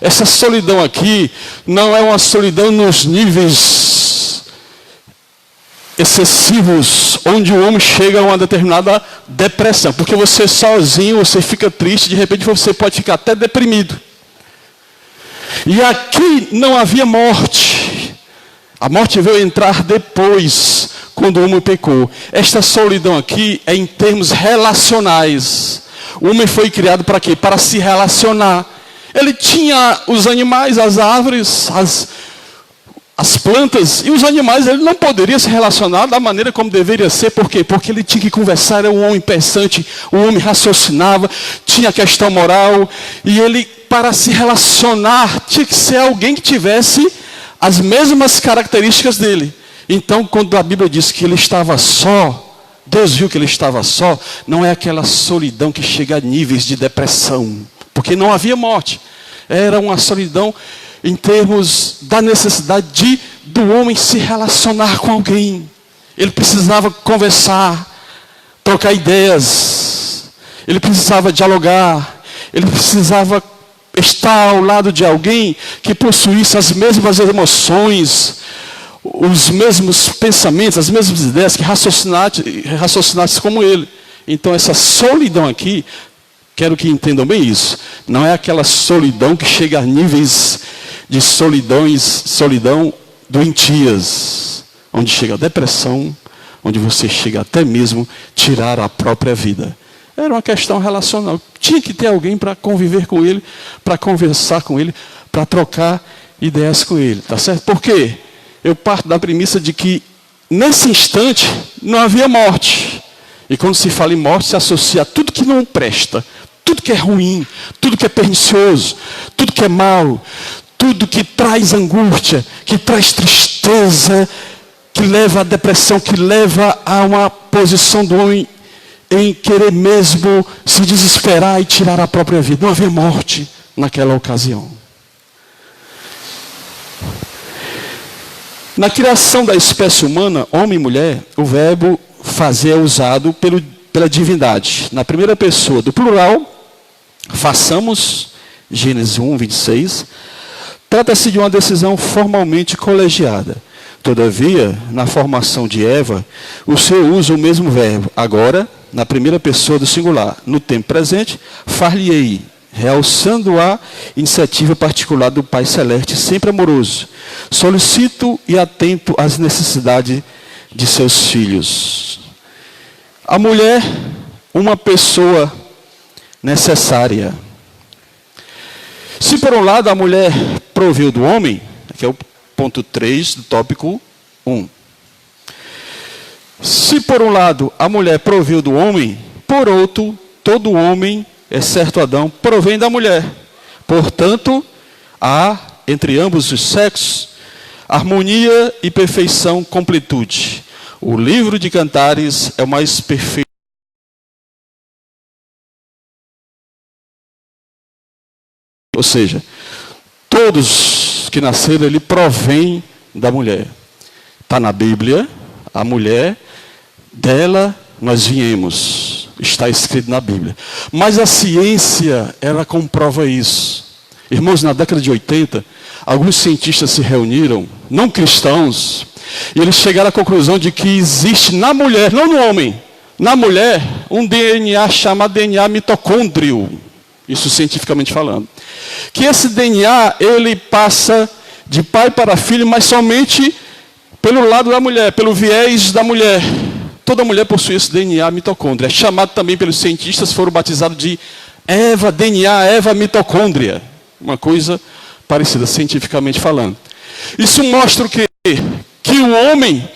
essa solidão aqui não é uma solidão nos níveis excessivos, onde o homem chega a uma determinada depressão. Porque você sozinho, você fica triste, de repente você pode ficar até deprimido. E aqui não havia morte. A morte veio entrar depois, quando o homem pecou. Esta solidão aqui é em termos relacionais. O homem foi criado para quê? Para se relacionar. Ele tinha os animais, as árvores, as plantas, e os animais ele não poderia se relacionar da maneira como deveria ser. Por quê? Porque ele tinha que conversar, era um homem pensante, um homem raciocinava, tinha questão moral, e ele, para se relacionar, tinha que ser alguém que tivesse as mesmas características dele. Então, quando a Bíblia diz que ele estava só, Deus viu que ele estava só, não é aquela solidão que chega a níveis de depressão, porque não havia morte. Era uma solidão em termos da necessidade do homem se relacionar com alguém. Ele precisava conversar, trocar ideias, ele precisava dialogar, ele precisava estar ao lado de alguém que possuísse as mesmas emoções, os mesmos pensamentos, as mesmas ideias, que raciocinasse como ele. Então essa solidão aqui, quero que entendam bem isso, não é aquela solidão que chega a níveis de solidão doentias, onde chega a depressão, onde você chega até mesmo tirar a própria vida. Era uma questão relacional. Tinha que ter alguém para conviver com ele, para conversar com ele, para trocar ideias com ele. Tá certo? Por quê? Eu parto da premissa de que, nesse instante, não havia morte. E quando se fala em morte, se associa a tudo que não presta, tudo que é ruim, tudo que é pernicioso, tudo que é mal, tudo que traz angústia, que traz tristeza, que leva à depressão, que leva a uma posição do homem em querer mesmo se desesperar e tirar a própria vida. Não havia morte naquela ocasião. Na criação da espécie humana, homem e mulher, o verbo fazer é usado pela divindade. Na primeira pessoa do plural, façamos, Gênesis 1, 26, trata-se de uma decisão formalmente colegiada. Todavia, na formação de Eva, o Senhor usa o mesmo verbo, agora, na primeira pessoa do singular, no tempo presente, far-lhe-ei, realçando a iniciativa particular do Pai Celeste, sempre amoroso, solicito e atento às necessidades de seus filhos. A mulher, uma pessoa necessária. Se por um lado a mulher proveu do homem, que é o ponto 3 do tópico 1. Se por um lado a mulher proveu do homem, por outro, todo homem, exceto Adão, provém da mulher. Portanto, há, entre ambos os sexos, harmonia e perfeição, completude. O livro de Cantares é o mais perfeito. Ou seja, todos que nasceram, ele provém da mulher. Está na Bíblia, a mulher, dela nós viemos. Está escrito na Bíblia. Mas a ciência, ela comprova isso. Irmãos, na década de 80, alguns cientistas se reuniram, não cristãos, e eles chegaram à conclusão de que existe na mulher, não no homem, na mulher, um DNA chamado DNA mitocôndrio. Isso cientificamente falando. Que esse DNA, ele passa de pai para filho, mas somente pelo lado da mulher, pelo viés da mulher. Toda mulher possui esse DNA mitocôndria. É chamado também pelos cientistas, foram batizados de Eva DNA, Eva mitocôndria. Uma coisa parecida, cientificamente falando. Isso mostra o quê? Que o homem,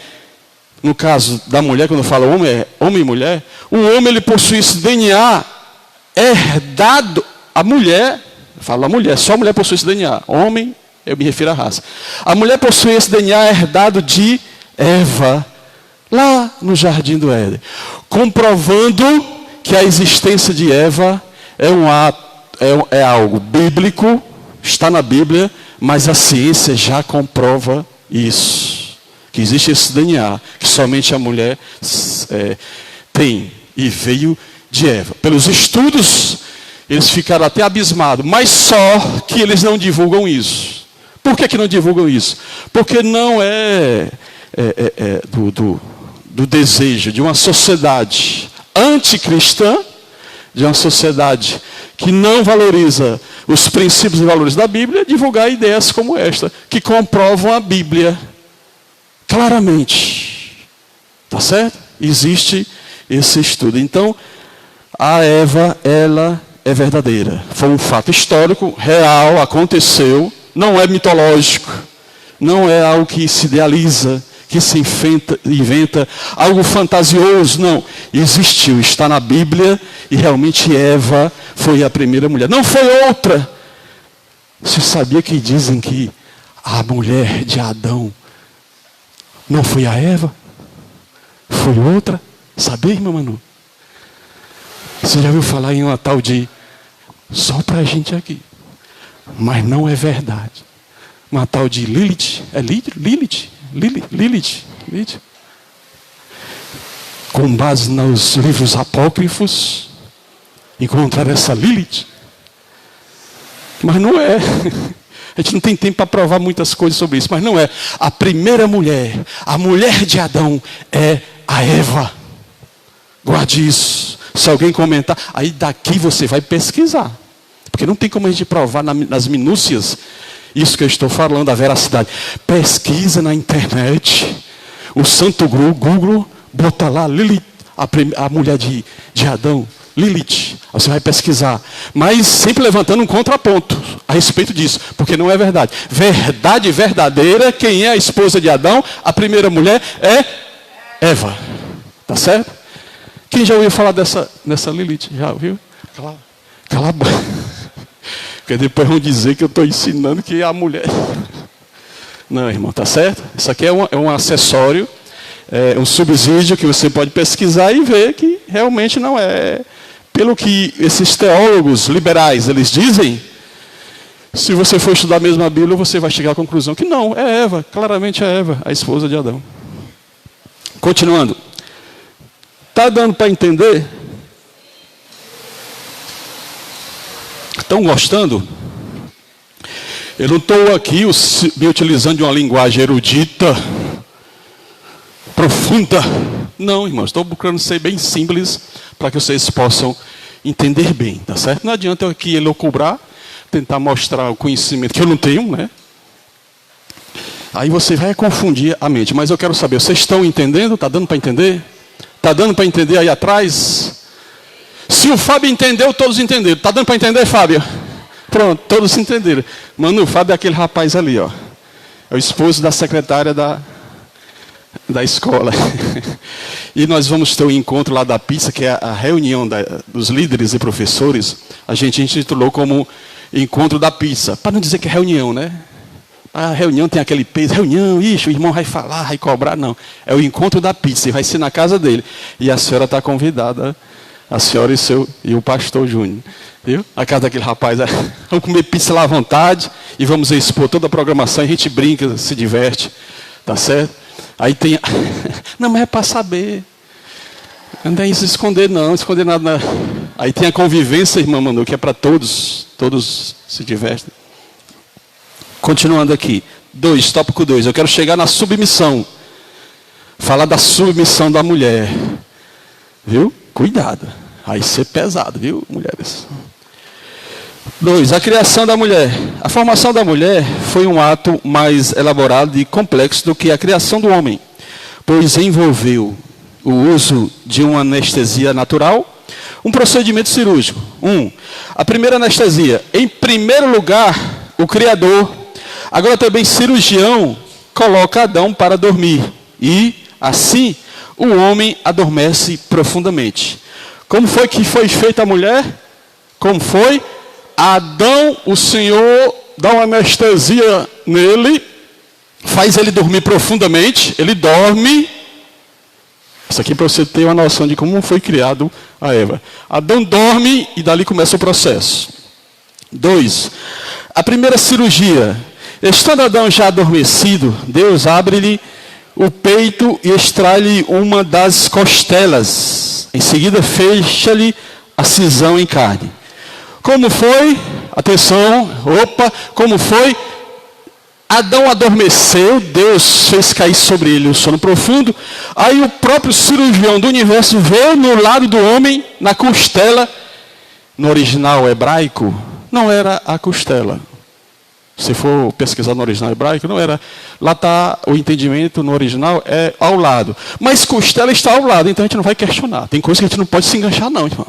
no caso da mulher, quando eu falo homem, é homem e mulher, o homem ele possui esse DNA herdado. A mulher, eu falo a mulher, só a mulher possui esse DNA. Homem, eu me refiro à raça. A mulher possui esse DNA herdado de Eva, lá no Jardim do Éden. Comprovando que a existência de Eva é algo bíblico, está na Bíblia, mas a ciência já comprova isso. Que existe esse DNA, que somente a mulher tem, e veio de Eva. Pelos estudos, eles ficaram até abismados, mas só que eles não divulgam isso. Por que não divulgam isso? Porque não do desejo de uma sociedade anticristã, de uma sociedade que não valoriza os princípios e valores da Bíblia, divulgar ideias como esta, que comprovam a Bíblia claramente. Tá certo? Existe esse estudo. Então, a Eva, ela é verdadeira. Foi um fato histórico, real, aconteceu. Não é mitológico. Não é algo que se idealiza, que se inventa algo fantasioso. Não. Existiu, está na Bíblia. E realmente Eva foi a primeira mulher. Não foi outra. Você sabia que dizem que a mulher de Adão não foi a Eva? Foi outra? Sabia, irmã Manu? Você já ouviu falar em uma tal de... Só para a gente aqui. Mas não é verdade. Uma tal de Lilith. É Lilith? Lilith. Com base nos livros apócrifos, encontrar essa Lilith. Mas não é. A gente não tem tempo para provar muitas coisas sobre isso, mas não é. A primeira mulher, a mulher de Adão, é a Eva. Guarde isso. Se alguém comentar, aí daqui você vai pesquisar. Porque não tem como a gente provar nas minúcias isso que eu estou falando, a veracidade. Pesquisa na internet. O santo Google, bota lá Lilith, a mulher de Adão, Lilith. Você vai pesquisar. Mas sempre levantando um contraponto a respeito disso. Porque não é verdade. Verdade verdadeira, quem é a esposa de Adão, a primeira mulher é Eva. Tá certo? Quem já ouviu falar nessa Lilith? Já ouviu? Cala a boca. Porque depois vão dizer que eu estou ensinando que é a mulher. Não, irmão, tá certo? Isso aqui é um acessório, um subsídio que você pode pesquisar e ver que realmente não é. Pelo que esses teólogos liberais, eles dizem, se você for estudar mesmo a Bíblia, você vai chegar à conclusão que não, é Eva, claramente é Eva, a esposa de Adão. Continuando. Está dando para entender? Estão gostando? Eu não estou aqui me utilizando de uma linguagem erudita, profunda. Não, irmãos, estou procurando ser bem simples para que vocês possam entender bem, tá certo? Não adianta eu aqui elocubrar, tentar mostrar o conhecimento que eu não tenho, né? Aí você vai confundir a mente. Mas eu quero saber, vocês estão entendendo? Está dando para entender? Está dando para entender aí atrás? Se o Fábio entendeu, todos entenderam. Está dando para entender, Fábio? Pronto, todos entenderam. Mano, o Fábio é aquele rapaz ali, ó. É o esposo da secretária da escola. E nós vamos ter um encontro lá da pizza, que é a reunião dos líderes e professores. A gente intitulou como Encontro da Pizza. Para não dizer que é reunião, né? A reunião tem aquele peso. Reunião, ixi, o irmão vai falar, vai cobrar. Não. É o Encontro da Pizza. E vai ser na casa dele. E a senhora está convidada. A senhora e o pastor Júnior. Viu? A casa daquele rapaz. Vamos comer pizza lá à vontade. E vamos expor toda a programação. A gente brinca, se diverte. Tá certo? Aí tem... Não, mas é para saber. Não tem isso esconder, não. Esconder nada. Aí tem a convivência, irmã Manu, que é para todos. Todos se divertem. Continuando aqui. Tópico 2. Eu quero chegar na submissão. Falar da submissão da mulher. Viu? Cuidado. Aí ser pesado, viu, mulheres? 2. A criação da mulher. A formação da mulher foi um ato mais elaborado e complexo do que a criação do homem, pois envolveu o uso de uma anestesia natural, um procedimento cirúrgico. A primeira anestesia. Em primeiro lugar, o Criador, agora também cirurgião, coloca Adão para dormir. E, assim, o homem adormece profundamente. Como foi que foi feita a mulher? Como foi? Adão, o Senhor dá uma anestesia nele, faz ele dormir profundamente, ele dorme. Isso aqui é para você ter uma noção de como foi criado a Eva. Adão dorme e dali começa o processo. 2. A primeira cirurgia. Estando Adão já adormecido, Deus abre-lhe o peito e extrai-lhe uma das costelas. Em seguida, fecha-lhe a cisão em carne. Como foi? Atenção, como foi? Adão adormeceu, Deus fez cair sobre ele o sono profundo. Aí o próprio cirurgião do universo veio no lado do homem, na costela. No original hebraico, não era a costela. Se for pesquisar no original hebraico, não era. Lá está o entendimento no original, é ao lado. Mas costela está ao lado, então a gente não vai questionar. Tem coisa que a gente não pode se enganchar, não, irmão.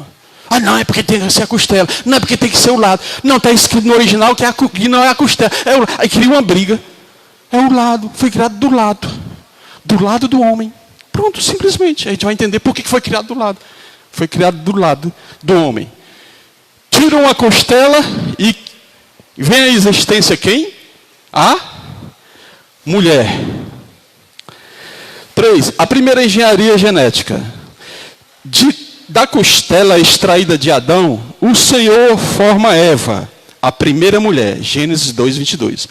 Ah, não, é porque tem que ser a costela. Não, é porque tem que ser o lado. Não, está escrito no original que não é a costela. Aí cria uma briga. É o lado. Foi criado do lado. Do lado do homem. Pronto, simplesmente. A gente vai entender por que foi criado do lado. Foi criado do lado do homem. Tiram a costela e vem a existência quem? A mulher. 3. A primeira engenharia genética. Da costela extraída de Adão, o Senhor forma Eva, a primeira mulher. Gênesis 2:22.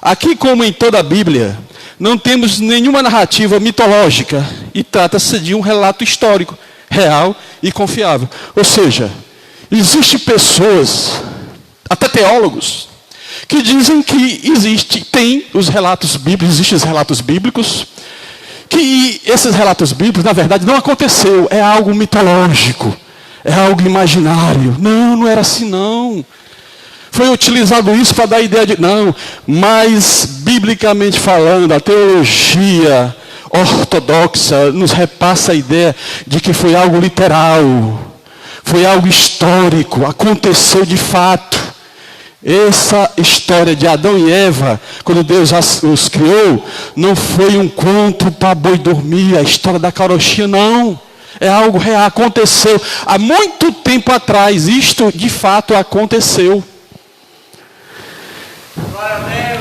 Aqui, como em toda a Bíblia, não temos nenhuma narrativa mitológica e trata-se de um relato histórico, real e confiável. Ou seja, existem pessoas, até teólogos, que dizem que existem os relatos bíblicos, que esses relatos bíblicos, na verdade, não aconteceu. É algo mitológico. É algo imaginário. Não era assim, não. Foi utilizado isso para dar a ideia de... Não, mas, biblicamente falando, a teologia ortodoxa nos repassa a ideia de que foi algo literal. Foi algo histórico. Aconteceu de fato. Essa história de Adão e Eva, quando Deus os criou, não foi um conto para boi dormir, a história da carochinha, não. É algo real, aconteceu há muito tempo atrás. Isto de fato aconteceu. Glória a Deus.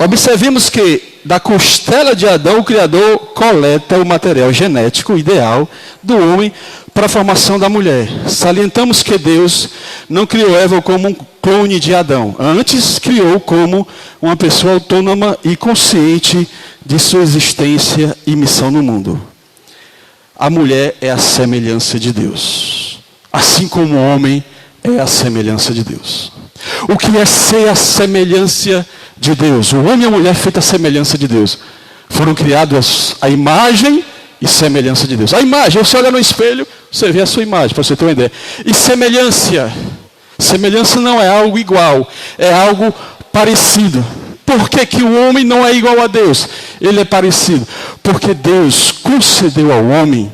Observemos que da costela de Adão, o Criador coleta o material genético ideal do homem para a formação da mulher. Salientamos que Deus não criou Eva como um clone de Adão. Antes criou como uma pessoa autônoma e consciente de sua existência e missão no mundo. A mulher é a semelhança de Deus. Assim como o homem é a semelhança de Deus. O que é ser a semelhança de Deus? O homem e a mulher feita a semelhança de Deus. Foram criados à imagem e semelhança de Deus. A imagem, você olha no espelho, você vê a sua imagem, para você ter uma ideia. E semelhança. Semelhança não é algo igual, é algo parecido. Por que que o homem não é igual a Deus? Ele é parecido. Porque Deus concedeu ao homem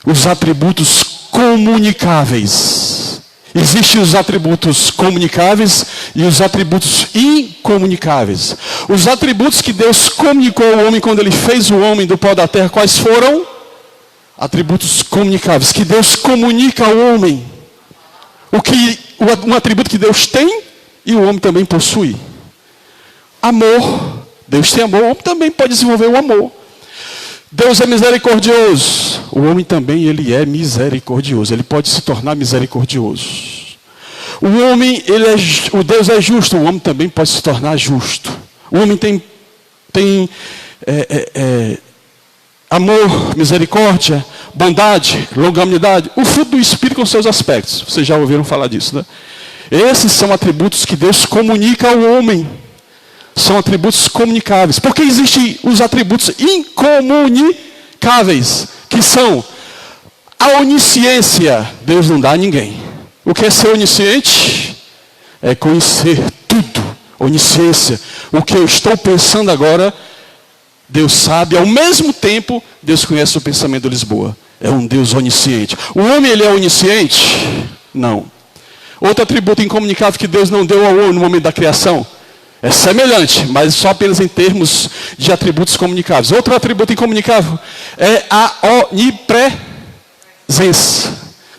os atributos comunicáveis. Existem os atributos comunicáveis e os atributos incomunicáveis. Os atributos que Deus comunicou ao homem quando Ele fez o homem do pó da terra, quais foram? Atributos comunicáveis, que Deus comunica ao homem. Um atributo que Deus tem e o homem também possui. Amor. Deus tem amor, o homem também pode desenvolver o amor. Deus é misericordioso. O homem também, ele é misericordioso. Ele pode se tornar misericordioso. O Deus é justo. O homem também pode se tornar justo. O homem tem amor, misericórdia, bondade, longanimidade. O fruto do Espírito com seus aspectos. Vocês já ouviram falar disso, né? Esses são atributos que Deus comunica ao homem. São atributos comunicáveis. Porque existem os atributos incomunicáveis, que são A onisciência, Deus não dá a ninguém. O que é ser onisciente? É conhecer tudo. Onisciência. O que eu estou pensando agora, Deus sabe. Ao mesmo tempo, Deus conhece o pensamento de Lisboa. É um Deus onisciente. O homem, ele é onisciente? Não. Outro atributo incomunicável que Deus não deu ao homem no momento da criação. É semelhante, mas só apenas em termos de atributos comunicáveis. Outro atributo incomunicável é a onipresença.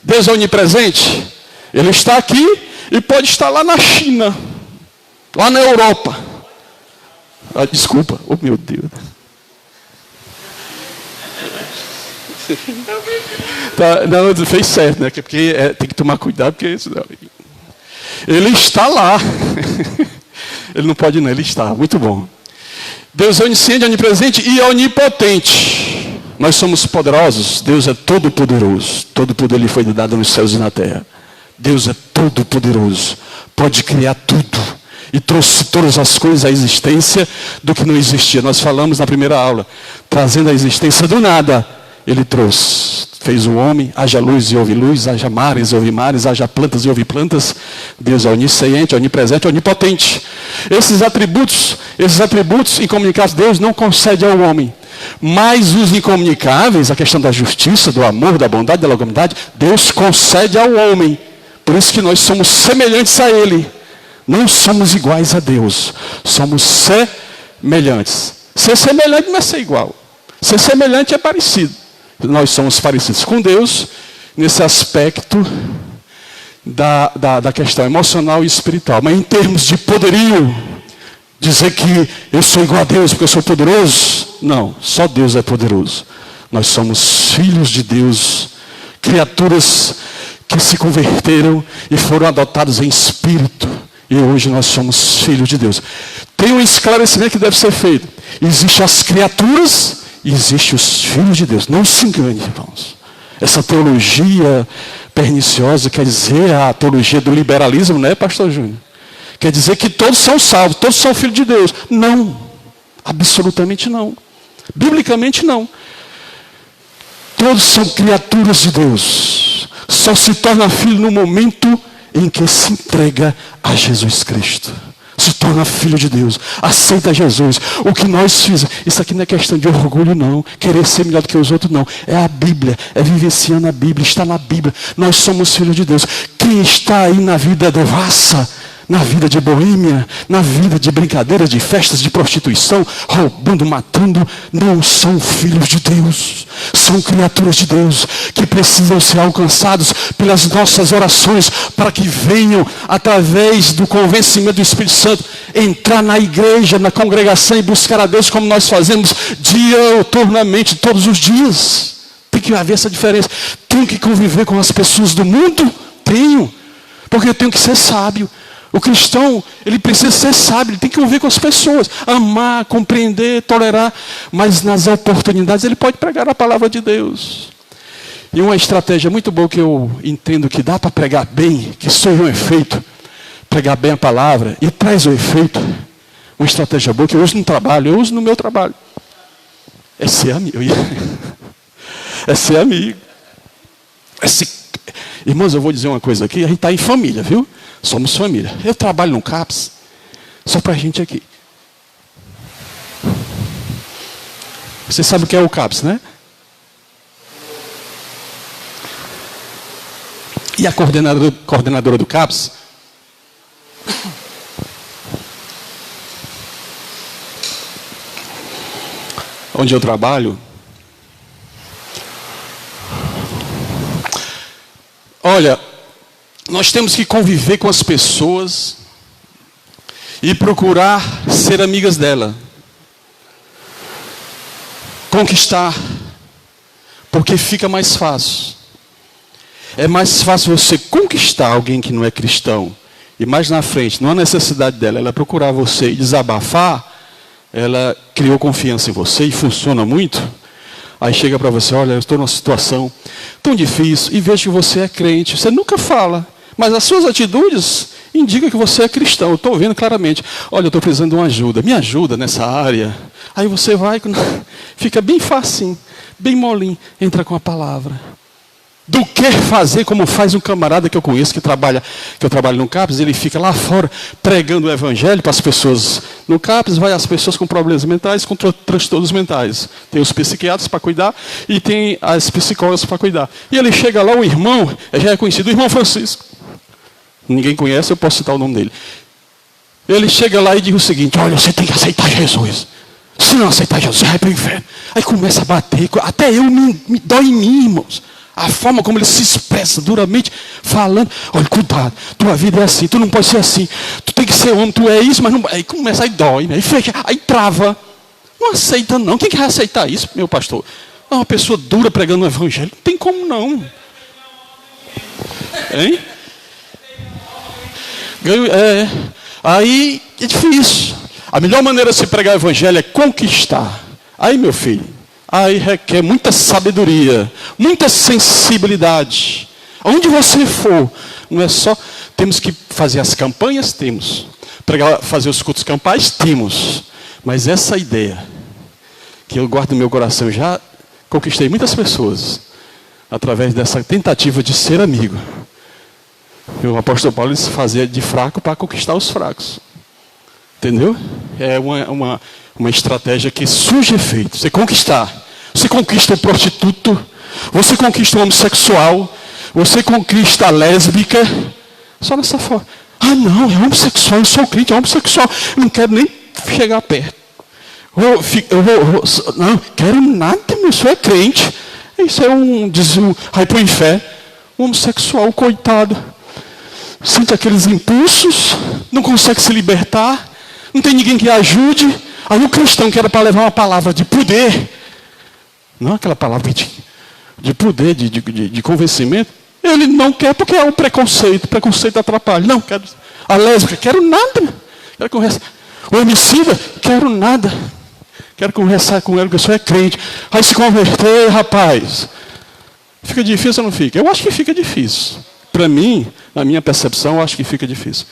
Deus é onipresente. Ele está aqui e pode estar lá na China, lá na Europa. Desculpa, oh meu Deus. Tá, não, fez certo, né? Porque tem que tomar cuidado, porque isso não. Ele está lá. Ele não pode não, ele está. Muito bom. Deus é onisciente, onipresente e onipotente. Nós somos poderosos. Deus é todo poderoso. Todo poder lhe foi dado nos céus e na terra. Deus é todo poderoso. Pode criar tudo. E trouxe todas as coisas à existência do que não existia. Nós falamos na primeira aula. Trazendo a existência do nada. Ele trouxe, fez o homem, haja luz e houve luz, haja mares e houve mares, haja plantas e houve plantas. Deus é onisciente, onipresente, onipotente. Esses atributos incomunicáveis, Deus não concede ao homem. Mas os incomunicáveis, a questão da justiça, do amor, da bondade, da longanimidade, Deus concede ao homem. Por isso que nós somos semelhantes a Ele. Não somos iguais a Deus, somos semelhantes. Ser semelhante não é ser igual. Ser semelhante é parecido. Nós somos parecidos com Deus nesse aspecto da questão emocional e espiritual. Mas em termos de poderio, dizer que eu sou igual a Deus porque eu sou poderoso, não, só Deus é poderoso. Nós somos filhos de Deus, criaturas que se converteram e foram adotados em espírito. E hoje nós somos filhos de Deus. Tem um esclarecimento que deve ser feito. Existem as criaturas e existem os filhos de Deus. Não se engane, irmãos. Essa teologia perniciosa quer dizer a teologia do liberalismo, não é, pastor Júnior? Quer dizer que todos são salvos, todos são filhos de Deus. Não. Absolutamente não. Biblicamente não. Todos são criaturas de Deus. Só se torna filho no momento em que se entrega a Jesus Cristo. Se torna filho de Deus, aceita Jesus. O que nós fizemos, isso aqui não é questão de orgulho não, querer ser melhor do que os outros não. É a Bíblia, é vivenciando a Bíblia, está na Bíblia. Nós somos filhos de Deus. Quem está aí na vida devassa, na vida de boêmia, na vida de brincadeira, de festas, de prostituição, roubando, matando, não são filhos de Deus. São criaturas de Deus que precisam ser alcançados pelas nossas orações para que venham, através do convencimento do Espírito Santo, entrar na igreja, na congregação e buscar a Deus como nós fazemos diuturnamente, todos os dias. Tem que haver essa diferença. Tenho que conviver com as pessoas do mundo? Tenho. Porque eu tenho que ser sábio. O cristão, ele precisa ser sábio, ele tem que conviver com as pessoas, amar, compreender, tolerar, mas nas oportunidades ele pode pregar a palavra de Deus. E uma estratégia muito boa que eu entendo que dá para pregar bem, que seja um efeito, pregar bem a palavra e traz o efeito, uma estratégia boa que eu uso no trabalho, eu uso no meu trabalho, é ser amigo. É ser amigo. Irmãos, eu vou dizer uma coisa aqui, a gente está em família, viu? Somos família. Eu trabalho no CAPS, só para a gente aqui. Você sabe o que é o CAPS, né? E a coordenadora do CAPS, onde eu trabalho, olha, nós temos que conviver com as pessoas e procurar ser amigas dela. Conquistar. Porque fica mais fácil. É mais fácil você conquistar alguém que não é cristão. E mais na frente, não há necessidade dela, ela procurar você e desabafar. Ela criou confiança em você e funciona muito. Aí chega para você, olha, eu estou numa situação tão difícil e vejo que você é crente. Você nunca fala. Mas as suas atitudes indicam que você é cristão. Eu estou vendo claramente. Olha, eu estou precisando de uma ajuda. Me ajuda nessa área. Aí você vai, fica bem facinho, bem molinho, entra com a palavra. do que fazer como faz um camarada que eu conheço, que eu trabalho no CAPES, ele fica lá fora pregando o evangelho para as pessoas. No CAPES vai as pessoas com problemas mentais, com transtornos mentais. Tem os psiquiatras para cuidar e tem as psicólogas para cuidar. E ele chega lá, o irmão, já é conhecido, o irmão Francisco. Ninguém conhece, eu posso citar o nome dele. Ele chega lá e diz o seguinte: olha, você tem que aceitar Jesus. Se não aceitar Jesus, você vai para o inferno. Aí começa a bater, até eu me dói em mim, irmãos. A forma como ele se expressa duramente, falando: olha, cuidado, tua vida é assim, tu não pode ser assim, tu tem que ser homem, tu é isso, mas não. Aí começa, aí dói, aí fecha, aí trava. Não aceita não. Quem que vai aceitar isso, meu pastor? É uma pessoa dura pregando o evangelho, não tem como não. Hein? Aí é difícil. A melhor maneira de se pregar o evangelho é conquistar. Aí, meu filho, aí requer muita sabedoria, muita sensibilidade. Onde você for, não é só... Temos que fazer as campanhas? Temos. Pregar, fazer os cultos campais? Temos. Mas essa ideia, que eu guardo no meu coração, já conquistei muitas pessoas, através dessa tentativa de ser amigo. O apóstolo Paulo se fazia de fraco para conquistar os fracos. Entendeu? É uma estratégia que surge efeito. Você conquistar. Você conquista o prostituto. Você conquista o homossexual. Você conquista a lésbica. Só nessa forma. Ah, não, é homossexual. Eu sou crente, é homossexual. Eu não quero nem chegar perto. Não, quero nada, meu. Isso é crente. Isso é vai para o inferno. Um homossexual, coitado. Sente aqueles impulsos. Não consegue se libertar. Não tem ninguém que ajude. Aí o cristão que era para levar uma palavra de poder, não aquela palavra de poder, de convencimento, ele não quer porque é um preconceito. O preconceito atrapalha. Não, quero. A lésbica, quero nada. Quero conversar. O homicida, quero nada. Quero conversar com ele, que eu sou crente. Aí se converter, rapaz. Fica difícil ou não fica? Eu acho que fica difícil. Para mim, na minha percepção, eu acho que fica difícil.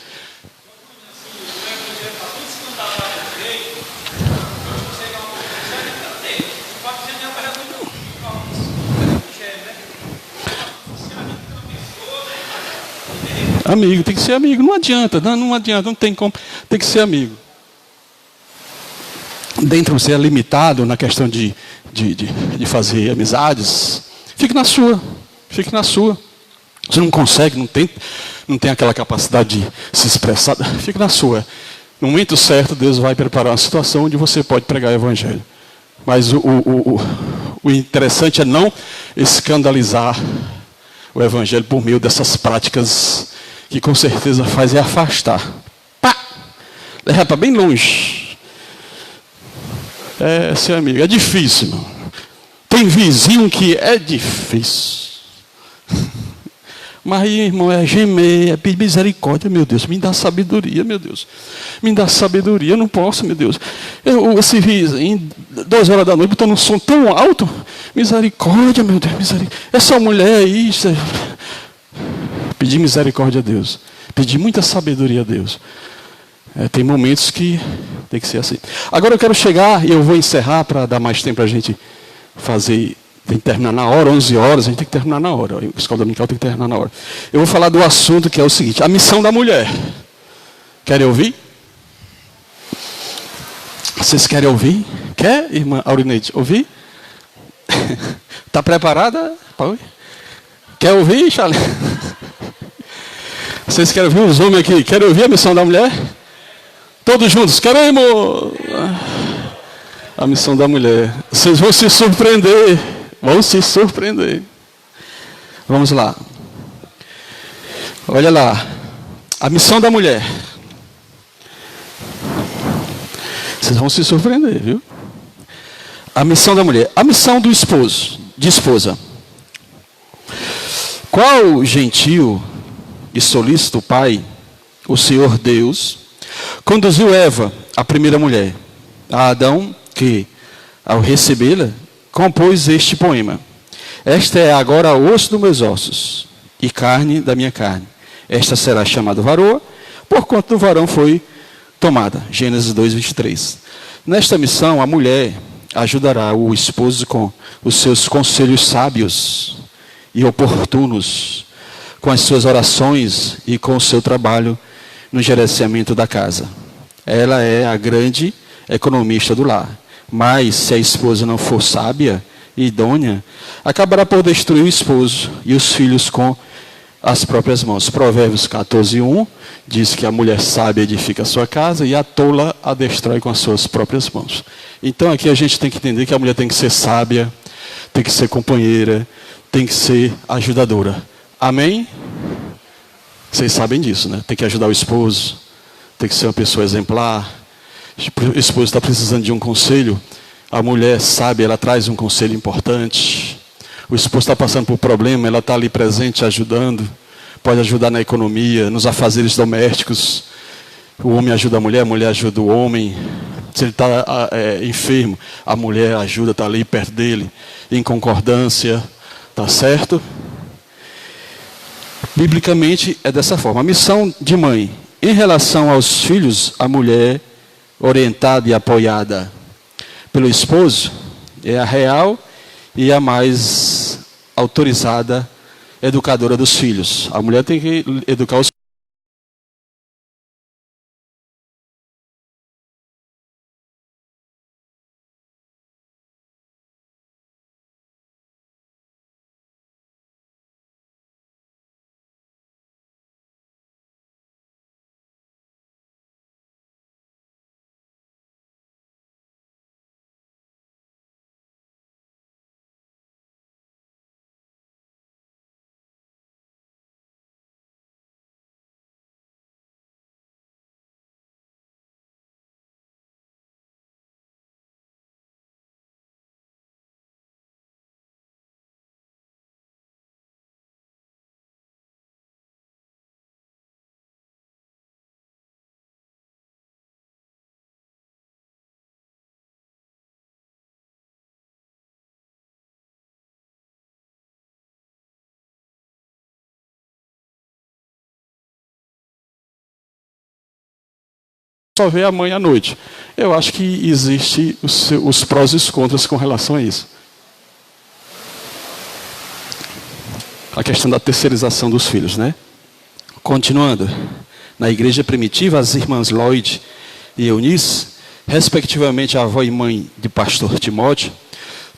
Amigo, tem que ser amigo. Não adianta, não tem como. Tem que ser amigo. Dentro você é limitado na questão de fazer amizades. Fique na sua. Fique na sua. Você não consegue, não tem aquela capacidade de se expressar. Fique na sua. No momento certo, Deus vai preparar uma situação onde você pode pregar o evangelho. Mas o interessante é não escandalizar o evangelho por meio dessas práticas que com certeza faz é afastar. Pá! Leva para bem longe. Ser amigo. É difícil, irmão. Tem vizinho que é difícil. Mas, irmão, é gemer, é pedir misericórdia, meu Deus. Me dá sabedoria, meu Deus. Me dá sabedoria, eu não posso, meu Deus. Esse vizinho, 2 horas da noite, botando um som tão alto. Misericórdia, meu Deus, misericórdia. Essa mulher aí, pedir misericórdia a Deus. Pedir muita sabedoria a Deus. Tem momentos que tem que ser assim. Agora eu quero chegar, e eu vou encerrar para dar mais tempo para a gente fazer. Tem que terminar na hora, 11 horas, a gente tem que terminar na hora. A escola dominical tem que terminar na hora. Eu vou falar do assunto que é o seguinte: a missão da mulher. Querem ouvir? Vocês querem ouvir? Quer, irmã Aurineide, ouvir? Está preparada? Quer ouvir, Charlie? Vocês querem ouvir os homens aqui? Querem ouvir a missão da mulher? Todos juntos, queremos! A missão da mulher. Vocês vão se surpreender. Vão se surpreender. Vamos lá. Olha lá. A missão da mulher. Vocês vão se surpreender, viu? A missão da mulher. A missão do esposo, de esposa. Qual gentil e solícito pai, o Senhor Deus, conduziu Eva, a primeira mulher, a Adão, que, ao recebê-la, compôs este poema: esta é agora osso dos meus ossos e carne da minha carne. Esta será chamada varoa, porquanto do varão foi tomada. Gênesis 2:23. Nesta missão, a mulher ajudará o esposo com os seus conselhos sábios e oportunos com as suas orações e com o seu trabalho no gerenciamento da casa. Ela é a grande economista do lar. Mas, se a esposa não for sábia e idônea, acabará por destruir o esposo e os filhos com as próprias mãos. Provérbios 14:1 diz que a mulher sábia edifica a sua casa e a tola a destrói com as suas próprias mãos. Então aqui a gente tem que entender que a mulher tem que ser sábia, tem que ser companheira, tem que ser ajudadora. Amém? Vocês sabem disso, né? Tem que ajudar o esposo, tem que ser uma pessoa exemplar. O esposo está precisando de um conselho, a mulher sabe, ela traz um conselho importante. O esposo está passando por problema, ela está ali presente, ajudando. Pode ajudar na economia, nos afazeres domésticos. O homem ajuda a mulher ajuda o homem. Se ele está enfermo, a mulher ajuda, está ali perto dele, em concordância. Tá certo? Biblicamente é dessa forma. A missão de mãe, em relação aos filhos, a mulher orientada e apoiada pelo esposo é a real e a mais autorizada educadora dos filhos. A mulher tem que educar os só vê a mãe à noite. Eu acho que existe os prós e os contras com relação a isso. A questão da terceirização dos filhos, né? Continuando, na igreja primitiva, as irmãs Lloyd e Eunice, respectivamente a avó e mãe de pastor Timóteo,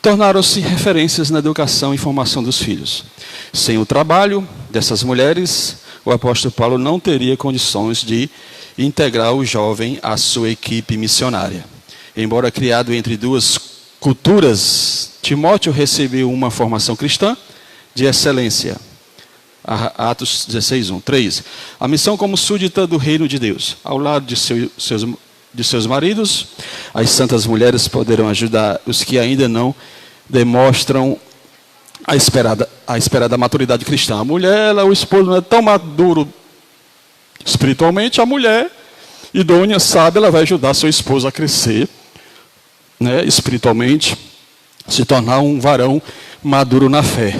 tornaram-se referências na educação e formação dos filhos. Sem o trabalho dessas mulheres, o apóstolo Paulo não teria condições de integrar o jovem à sua equipe missionária. Embora criado entre duas culturas, Timóteo recebeu uma formação cristã de excelência. Atos 16:1. 3. A missão como súdita do reino de Deus. Ao lado de seus maridos, as santas mulheres poderão ajudar os que ainda não demonstram a esperada maturidade cristã. A mulher, o esposo não é tão maduro espiritualmente, a mulher idônea, sabe, ela vai ajudar seu esposo a crescer, né, espiritualmente, se tornar um varão maduro na fé.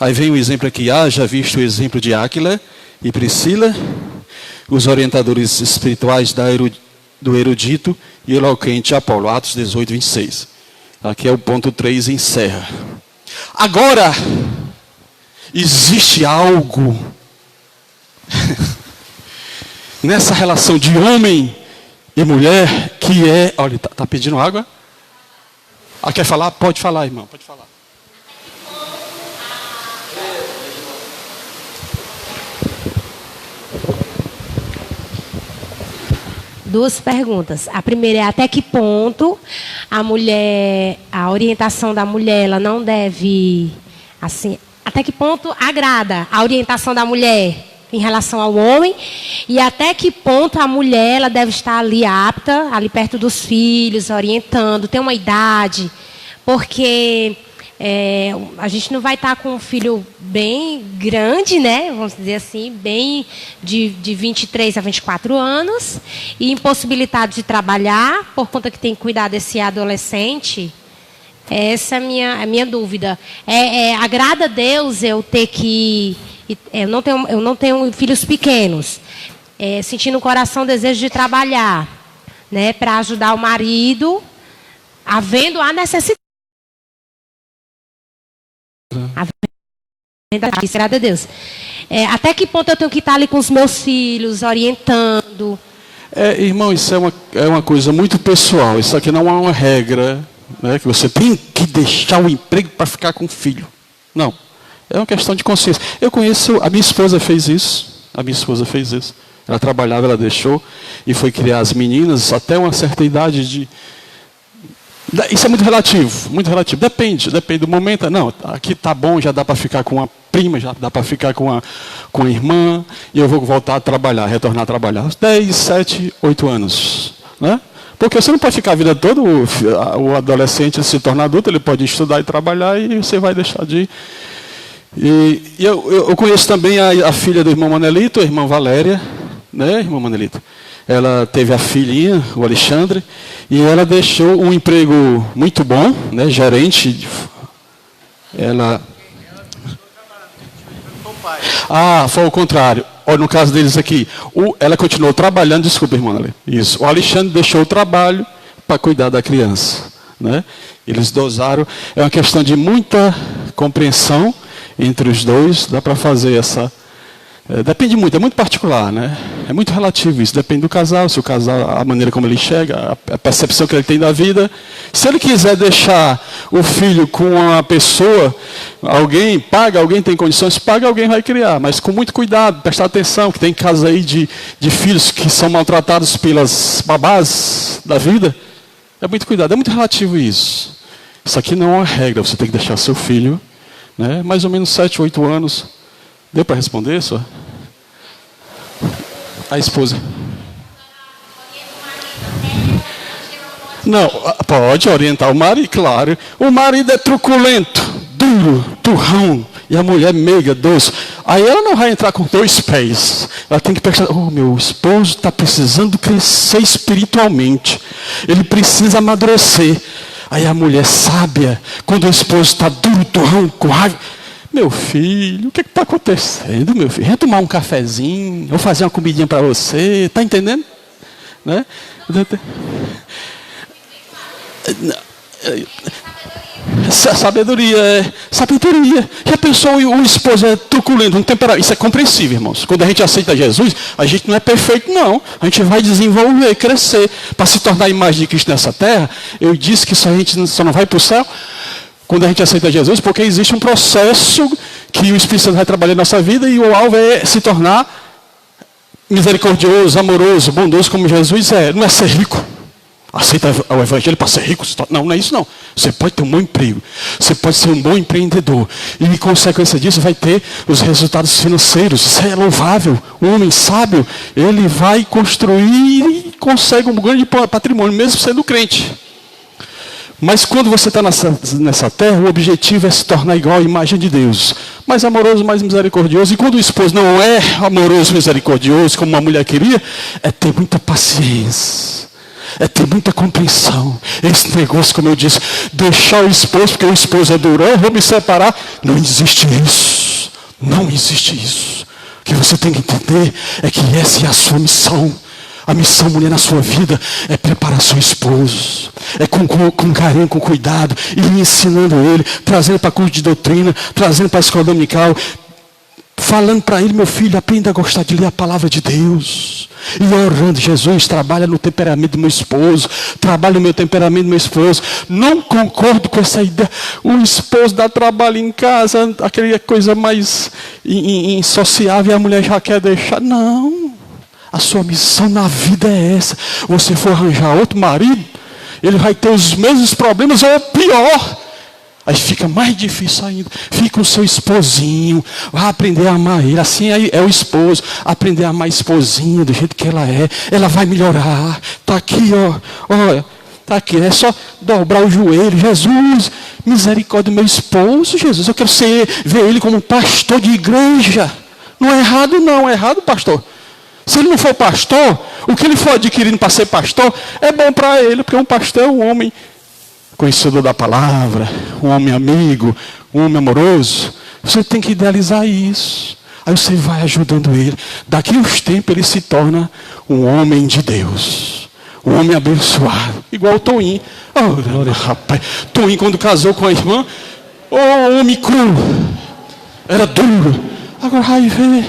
Aí vem o exemplo aqui, haja visto o exemplo de Áquila e Priscila, os orientadores espirituais do erudito e eloquente Apolo, Atos 18:26. Aqui é o ponto 3, encerra. Agora, existe algo nessa relação de homem e mulher que é... Olha, tá pedindo água? Ah, quer falar? Pode falar, irmão, pode falar. Duas perguntas. A primeira é até que ponto a orientação da mulher, ela não deve, assim, até que ponto agrada a orientação da mulher em relação ao homem, e até que ponto a mulher, ela deve estar ali apta, ali perto dos filhos, orientando, tem uma idade, porque a gente não vai estar com um filho bem grande, né? Vamos dizer assim, bem de 23 a 24 anos, e impossibilitado de trabalhar, por conta que tem que cuidar desse adolescente. Essa é a minha dúvida. Agrada a Deus eu ter que... Eu não tenho filhos pequenos. Sentindo no coração o desejo de trabalhar, né? Para ajudar o marido, havendo a necessidade. Graças a Deus. Até que ponto eu tenho que estar ali com os meus filhos, orientando? Irmão, isso é uma coisa muito pessoal. Isso aqui não é uma regra, né, que você tem que deixar o emprego para ficar com o filho. Não. É uma questão de consciência. Eu conheço, a minha esposa fez isso. Ela trabalhava, ela deixou e foi criar as meninas até uma certa idade. Isso é muito relativo, muito relativo. Depende do momento. Não, aqui tá bom, já dá para ficar com a prima, já dá para ficar com a irmã, e eu vou voltar a trabalhar, retornar a trabalhar aos 10, 7, 8 anos. Né? Porque você não pode ficar a vida toda, o adolescente se torna adulto, ele pode estudar e trabalhar, e você vai deixar de ir. E eu conheço também a filha do irmão Manelito, a irmã Valéria, né, irmã Manelito? Ela teve a filhinha, o Alexandre, e ela deixou um emprego muito bom, né, gerente. Ela... foi o contrário. Olha, no caso deles aqui, ela continuou trabalhando, desculpa, irmã Manelito. Isso. O Alexandre deixou o trabalho para cuidar da criança, né? Eles dosaram. É uma questão de muita compreensão entre os dois, dá para fazer essa... depende muito, é muito particular, né? É muito relativo isso, depende do casal, se o casal, a maneira como ele enxerga, a percepção que ele tem da vida. Se ele quiser deixar o filho com uma pessoa, alguém tem condições, paga, alguém vai criar, mas com muito cuidado, prestar atenção, que tem casos aí de filhos que são maltratados pelas babás da vida. É muito cuidado, é muito relativo isso. Isso aqui não é uma regra, você tem que deixar seu filho, né, mais ou menos 7, 8 anos. Deu para responder, só? A esposa. Não, pode orientar o marido, claro. O marido é truculento, duro, turrão, e a mulher meiga, doce. Aí ela não vai entrar com 2 pés. Ela tem que prestar. Meu esposo está precisando crescer espiritualmente. Ele precisa amadurecer. Aí a mulher sábia, quando o esposo está duro, turrão, com raiva. Meu filho, o que está acontecendo, meu filho? Vem tomar um cafezinho, vou fazer uma comidinha para você, está entendendo? Né? Sabedoria. Já pensou o esposo é truculento, um temperamento? Isso é compreensível, irmãos. Quando a gente aceita Jesus, a gente não é perfeito, não. A gente vai desenvolver, crescer, para se tornar a imagem de Cristo nessa terra. Eu disse que a gente só não vai para o céu quando a gente aceita Jesus, porque existe um processo que o Espírito Santo vai trabalhar na nossa vida, e o alvo é se tornar misericordioso, amoroso, bondoso como Jesus é. Não é ser rico. Aceita o evangelho para ser rico? Não é isso não. Você pode ter um bom emprego. Você pode ser um bom empreendedor. E em consequência disso vai ter os resultados financeiros. Isso é louvável. Um homem sábio, ele vai construir e consegue um grande patrimônio, mesmo sendo crente. Mas quando você está nessa terra, o objetivo é se tornar igual à imagem de Deus. Mais amoroso, mais misericordioso. E quando o esposo não é amoroso, misericordioso, como uma mulher queria, é ter muita paciência. É ter muita compreensão. Esse negócio, como eu disse, deixar o esposo, porque o esposo é duro, eu vou me separar. Não existe isso. Não existe isso. O que você tem que entender é que essa é a sua missão. A missão, mulher, na sua vida é preparar seu esposo. É com carinho, com cuidado, e ensinando ele, trazendo para curso de doutrina, trazendo para a escola dominical, falando para ele, meu filho, aprenda a gostar de ler a palavra de Deus. E orando, Jesus, trabalha no temperamento do meu esposo, trabalha no meu temperamento do meu esposo. Não concordo com essa ideia. O esposo dá trabalho em casa, aquela coisa mais insociável, e a mulher já quer deixar. Não. A sua missão na vida é essa. Você for arranjar outro marido, ele vai ter os mesmos problemas ou pior. Aí fica mais difícil ainda. Fica o seu esposinho, vai aprender a amar ele. Assim é o esposo, aprender a amar a esposinha do jeito que ela é. Ela vai melhorar. Está aqui, olha, está aqui. É só dobrar o joelho. Jesus, misericórdia do meu esposo. Jesus, eu quero ver ele como pastor de igreja. Não é errado não, é errado, pastor. Se ele não for pastor, o que ele for adquirindo para ser pastor, é bom para ele, porque um pastor é um homem conhecedor da palavra, um homem amigo, um homem amoroso. Você tem que idealizar isso. Aí você vai ajudando ele. Daqui a uns tempos ele se torna um homem de Deus. Um homem abençoado. Igual o Toinho. Rapaz, Toinho quando casou com a irmã, homem cru. Era duro. Agora vai ver,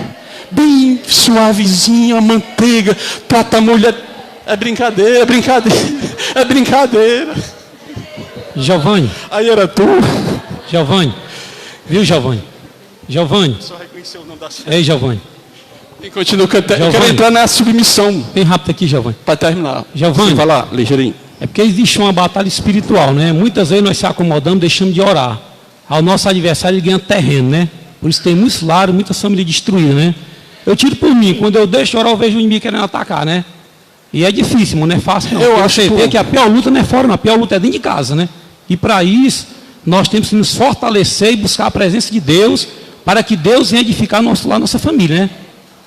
bem suavezinho, a manteiga, trata a mulher. É brincadeira, é brincadeira, é brincadeira. Giovanni, Aí era tu. Giovanni, viu, Giovanni? Giovanni, Só reconheceu o nome da ei, Giovanni, E continua cantando. Eu Giovanni. quero entrar na submissão. bem rápido aqui, Giovanni. Para terminar. Giovanni. Você vai lá, ligeirinho. É porque existe uma batalha espiritual, né? Muitas vezes nós se acomodamos, deixamos de orar. Ao nosso adversário ele ganha terreno, né? Por isso tem muitos lares, muita família destruída, né? Eu tiro por mim, quando eu deixo de orar, eu vejo o inimigo querendo atacar, né? E é difícil, mano, não é fácil não. Eu Porque acho você vê que a pior luta não é fora, não. A pior luta é dentro de casa, né? E para isso, nós temos que nos fortalecer e buscar a presença de Deus, para que Deus venha edificar nosso lar, nossa família, né?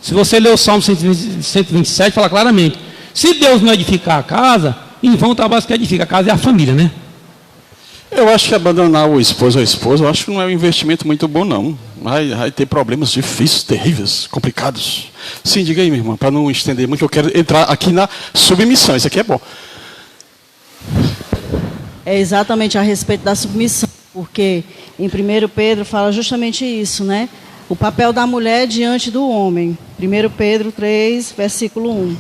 Se você ler o Salmo 127, fala claramente, se Deus não edificar a casa, em vão o trabalho que edifica a casa é a família, né? Eu acho que abandonar o esposo ou a esposa, eu acho que não é um investimento muito bom, não. Vai ter problemas difíceis, terríveis, complicados. Sim, diga aí, minha irmã, para não estender muito, eu quero entrar aqui na submissão. Isso aqui é bom. É exatamente a respeito da submissão, porque em 1 Pedro fala justamente isso, né? O papel da mulher diante do homem. 1 Pedro 3, versículo 1,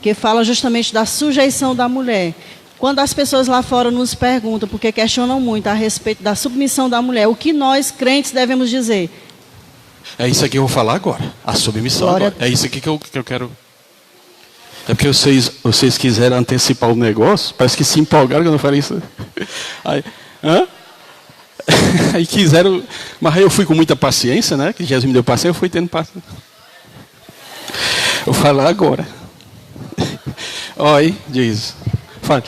que fala justamente da sujeição da mulher. Quando as pessoas lá fora nos perguntam, porque questionam muito a respeito da submissão da mulher, o que nós, crentes, devemos dizer? É isso aqui que eu vou falar agora. A submissão agora. É isso aqui que eu quero. É porque vocês quiseram antecipar o negócio, parece que se empolgaram quando eu falei isso. Aí, aí quiseram, mas aí eu fui com muita paciência, né? Que Jesus me deu paciência, eu fui tendo paciência. Eu vou falar agora. Olha, diz. Fala.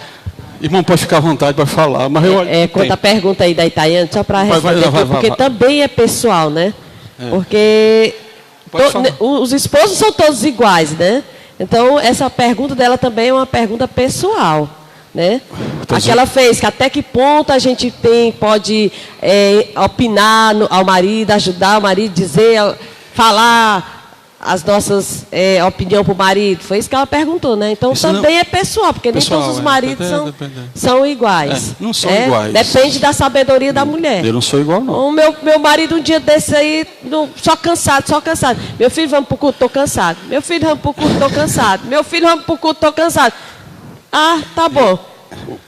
Irmão, pode ficar à vontade para falar, mas eu... Quanto à pergunta aí da Itaiane, só para responder, porque vai. também é pessoal, né? Porque os esposos são todos iguais, né? Então, essa pergunta dela também é uma pergunta pessoal, né? A que ela fez, que até que ponto a gente pode opinar ao marido, ajudar o marido, dizer, falar as nossas opiniões para o marido. Foi isso que ela perguntou, né? Então, isso também é pessoal, porque pessoal, nem todos os maridos são iguais. Não são iguais. Depende da sabedoria da mulher. Eu não sou igual, não. O meu marido um dia desse aí, só cansado. Meu filho, vamos para o culto, estou cansado. Meu filho, vamos para o culto, estou cansado. Meu filho, vamos para o culto, estou cansado. Ah, tá bom.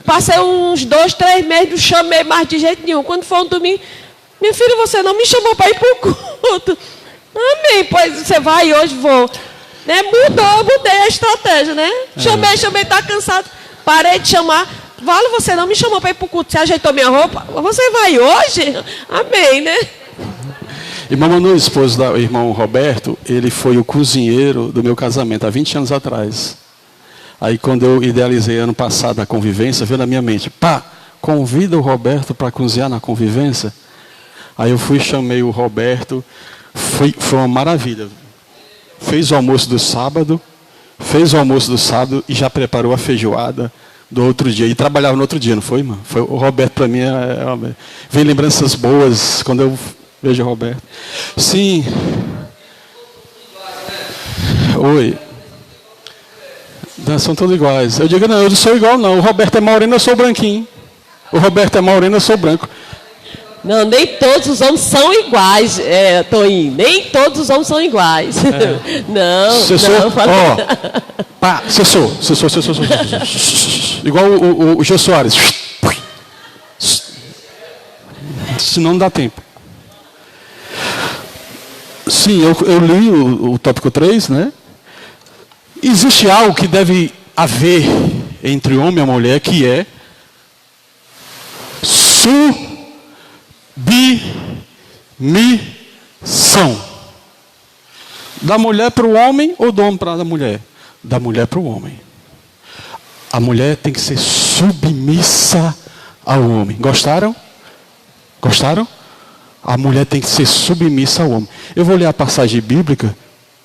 Passei uns 2, 3 meses, não chamei mais de jeito nenhum. Quando foi um domingo, meu filho, você não me chamou para ir para o culto. Amém, pois você vai, hoje vou. Né? Mudei a estratégia, né? Chamei, tá cansado. Parei de chamar. Vale, você não me chamou para ir para o culto. Você ajeitou minha roupa? Você vai hoje? Amém, né? Irmão Manu, esposo do irmão Roberto, ele foi o cozinheiro do meu casamento há 20 anos atrás. Aí quando eu idealizei ano passado a convivência, veio na minha mente, convida o Roberto para cozinhar na convivência. Aí eu fui, chamei o Roberto, foi uma maravilha. Fez o almoço do sábado e já preparou a feijoada do outro dia. E trabalhava no outro dia, não foi, irmão? Foi, o Roberto, para mim, vem lembranças boas quando eu vejo o Roberto. Sim. Oi. Não, são todos iguais. Eu digo, não, eu não sou igual, não. O Roberto é moreno, eu sou branquinho. O Roberto é moreno, eu sou branco. Não, nem todos os homens são iguais, Toinho. Nem todos os homens são iguais. Não, sou. Igual o Jô Soares. Senão não dá tempo. Sim, eu li o tópico 3, né? Existe algo que deve haver entre o homem e a mulher, que é submissão. Da mulher para o homem ou do homem para a mulher? Da mulher para o homem. A mulher tem que ser submissa ao homem. Gostaram? Gostaram? A mulher tem que ser submissa ao homem. Eu vou ler a passagem bíblica.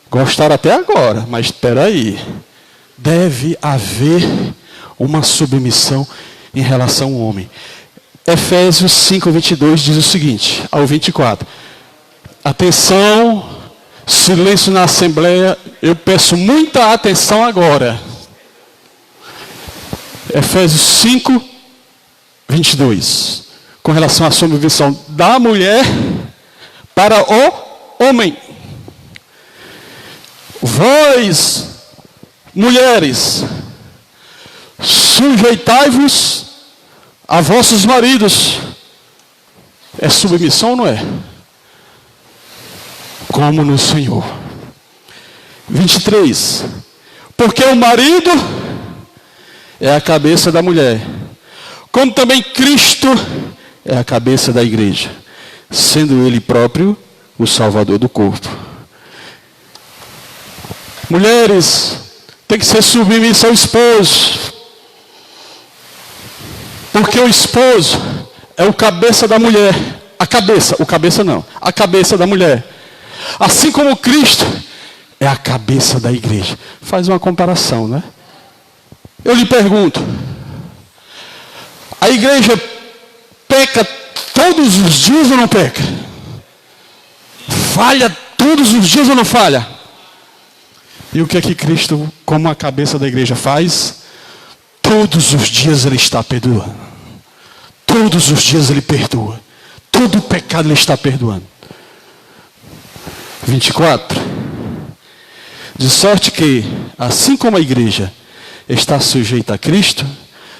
Gostaram até agora, mas espera aí. Deve haver uma submissão em relação ao homem. Efésios 5, 22 diz o seguinte, ao 24. Atenção, silêncio na assembleia, eu peço muita atenção agora. Efésios 5, 22. Com relação à submissão da mulher para o homem. Vós, mulheres, sujeitai-vos a vossos maridos. É submissão ou não é? Como no Senhor. 23. Porque o marido é a cabeça da mulher, como também Cristo é a cabeça da igreja, sendo Ele próprio o Salvador do corpo. Mulheres, tem que ser submissa ao esposo, porque o esposo é o cabeça da mulher, a cabeça da mulher, assim como Cristo é a cabeça da igreja. Faz uma comparação, né? Eu lhe pergunto, a igreja peca todos os dias ou não peca? Falha todos os dias ou não falha? E o que é que Cristo, como a cabeça da igreja, faz? Todos os dias Ele está perdoando. Todos os dias Ele perdoa. Todo o pecado Ele está perdoando. 24. De sorte que, assim como a igreja está sujeita a Cristo,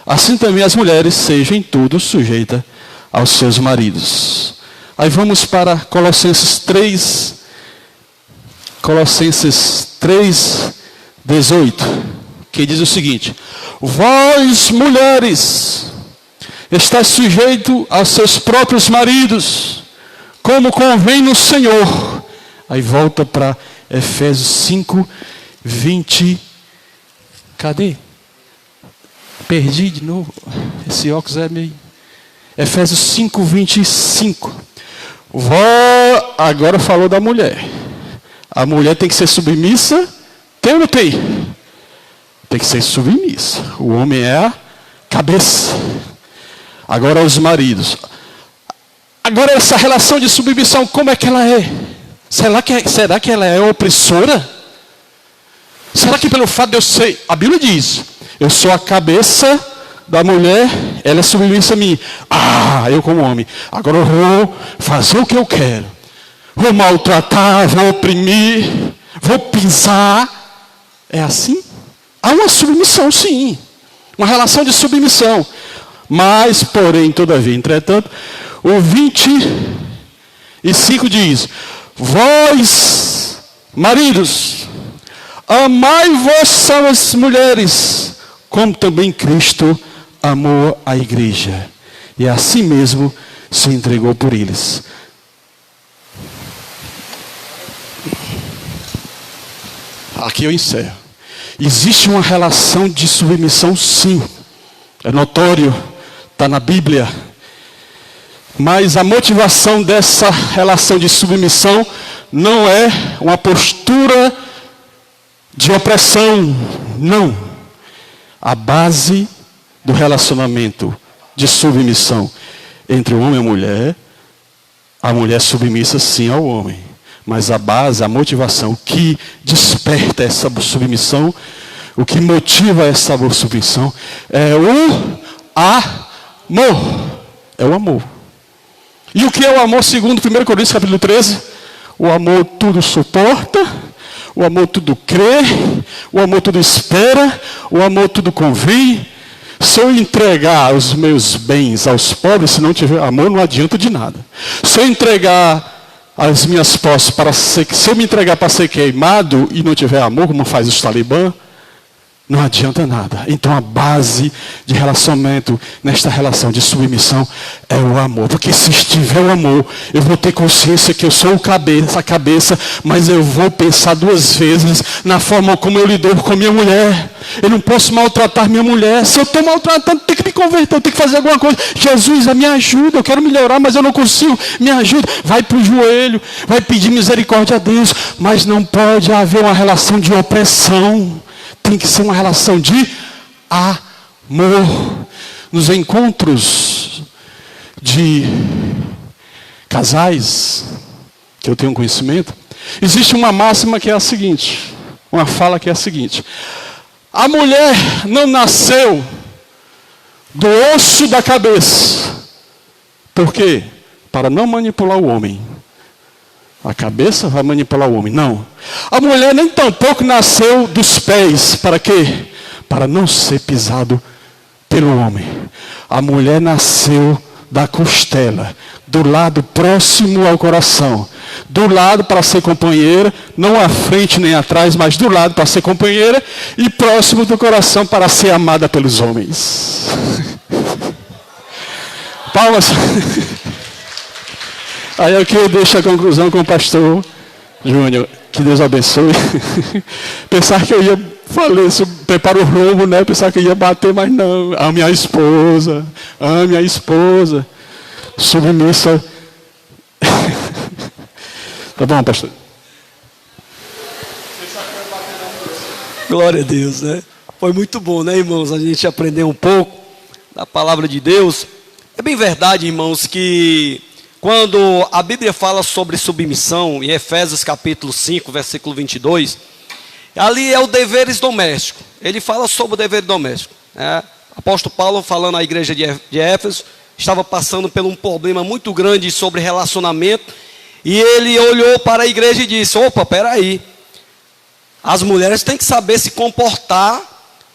assim também as mulheres sejam em tudo sujeitas aos seus maridos. Aí vamos para Colossenses 3, 18, que diz o seguinte: vós, mulheres, estáis sujeitos aos seus próprios maridos, como convém no Senhor. Aí volta para Efésios 5, 20. Cadê? Perdi de novo. Esse óculos é meio... Efésios 5, 25. Agora falou da mulher. A mulher tem que ser submissa. Tem ou não tem? Tem que ser submissa. O homem é a cabeça. Agora os maridos. Agora essa relação de submissão, como é que ela é? Será que ela é opressora? Será que pelo fato de eu ser... A Bíblia diz, eu sou a cabeça da mulher, ela é submissa a mim. Eu como homem, agora eu vou fazer o que eu quero. Vou maltratar, vou oprimir, vou pisar. É assim? Há uma submissão, sim. Uma relação de submissão. Mas, porém, todavia, entretanto, o 25 diz: vós, maridos, amai vossas mulheres, como também Cristo amou a igreja, e assim mesmo se entregou por eles. Aqui eu encerro. Existe uma relação de submissão, sim. É notório, está na Bíblia. Mas a motivação dessa relação de submissão não é uma postura de opressão, não. A base do relacionamento de submissão entre o homem e a mulher submissa sim ao homem. Mas a base, a motivação, o que desperta essa submissão, o que motiva essa submissão é o amor. É o amor. E o que é o amor segundo 1 Coríntios capítulo 13? O amor tudo suporta, o amor tudo crê, o amor tudo espera, o amor tudo convém. Se eu entregar os meus bens aos pobres, se não tiver amor, não adianta de nada. Se eu entregar as minhas posses se eu me entregar para ser queimado e não tiver amor, como faz os talibã, não adianta nada. Então a base de relacionamento nesta relação de submissão é o amor. Porque se estiver o amor, eu vou ter consciência que eu sou a cabeça, mas eu vou pensar duas vezes na forma como eu lido com a minha mulher. Eu não posso maltratar minha mulher. Se eu estou maltratando, tem que me converter, eu tenho que fazer alguma coisa. Jesus, me ajuda, eu quero melhorar, mas eu não consigo. Me ajuda. Vai para o joelho, vai pedir misericórdia a Deus. Mas não pode haver uma relação de opressão. Tem que ser uma relação de amor. Nos encontros de casais, que eu tenho conhecimento, existe uma máxima que é a seguinte, uma fala que é a seguinte: a mulher não nasceu do osso da cabeça. Por quê? Para não manipular o homem. A cabeça vai manipular o homem. Não. A mulher nem tampouco nasceu dos pés. Para quê? Para não ser pisado pelo homem. A mulher nasceu da costela, do lado próximo ao coração. Do lado para ser companheira, não à frente nem atrás, mas do lado para ser companheira e próximo do coração para ser amada pelos homens. Palmas. Aí aqui eu deixo a conclusão com o pastor Júnior. Que Deus abençoe. Pensar que eu ia falar isso, prepara o rumo, né? Pensar que eu ia bater, mas não. Ame a esposa. Ame a esposa. Submissa. Tá bom, pastor? Glória a Deus, né? Foi muito bom, né, irmãos? A gente aprender um pouco da palavra de Deus. É bem verdade, irmãos, que quando a Bíblia fala sobre submissão, em Efésios capítulo 5, versículo 22, ali é o deveres doméstico. Ele fala sobre o dever doméstico. Né? Apóstolo Paulo, falando à igreja de Éfeso, estava passando por um problema muito grande sobre relacionamento, e ele olhou para a igreja e disse: opa, peraí, as mulheres têm que saber se comportar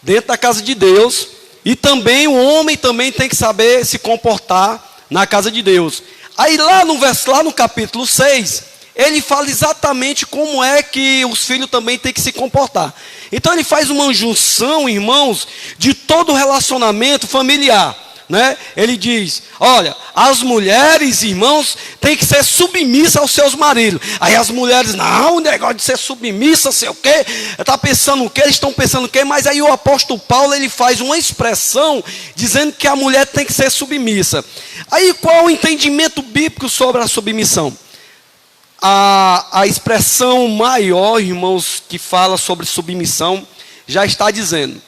dentro da casa de Deus, e também o homem também tem que saber se comportar na casa de Deus. Aí lá no capítulo 6, ele fala exatamente como é que os filhos também têm que se comportar. Então ele faz uma junção, irmãos, de todo o relacionamento familiar. Né? Ele diz: olha, as mulheres, irmãos, têm que ser submissas aos seus maridos. Aí as mulheres: não, o negócio de ser submissa, sei o quê, está pensando o quê, eles estão pensando o quê. Mas aí o apóstolo Paulo, ele faz uma expressão dizendo que a mulher tem que ser submissa. Aí qual o entendimento bíblico sobre a submissão? A expressão maior, irmãos, que fala sobre submissão, já está dizendo: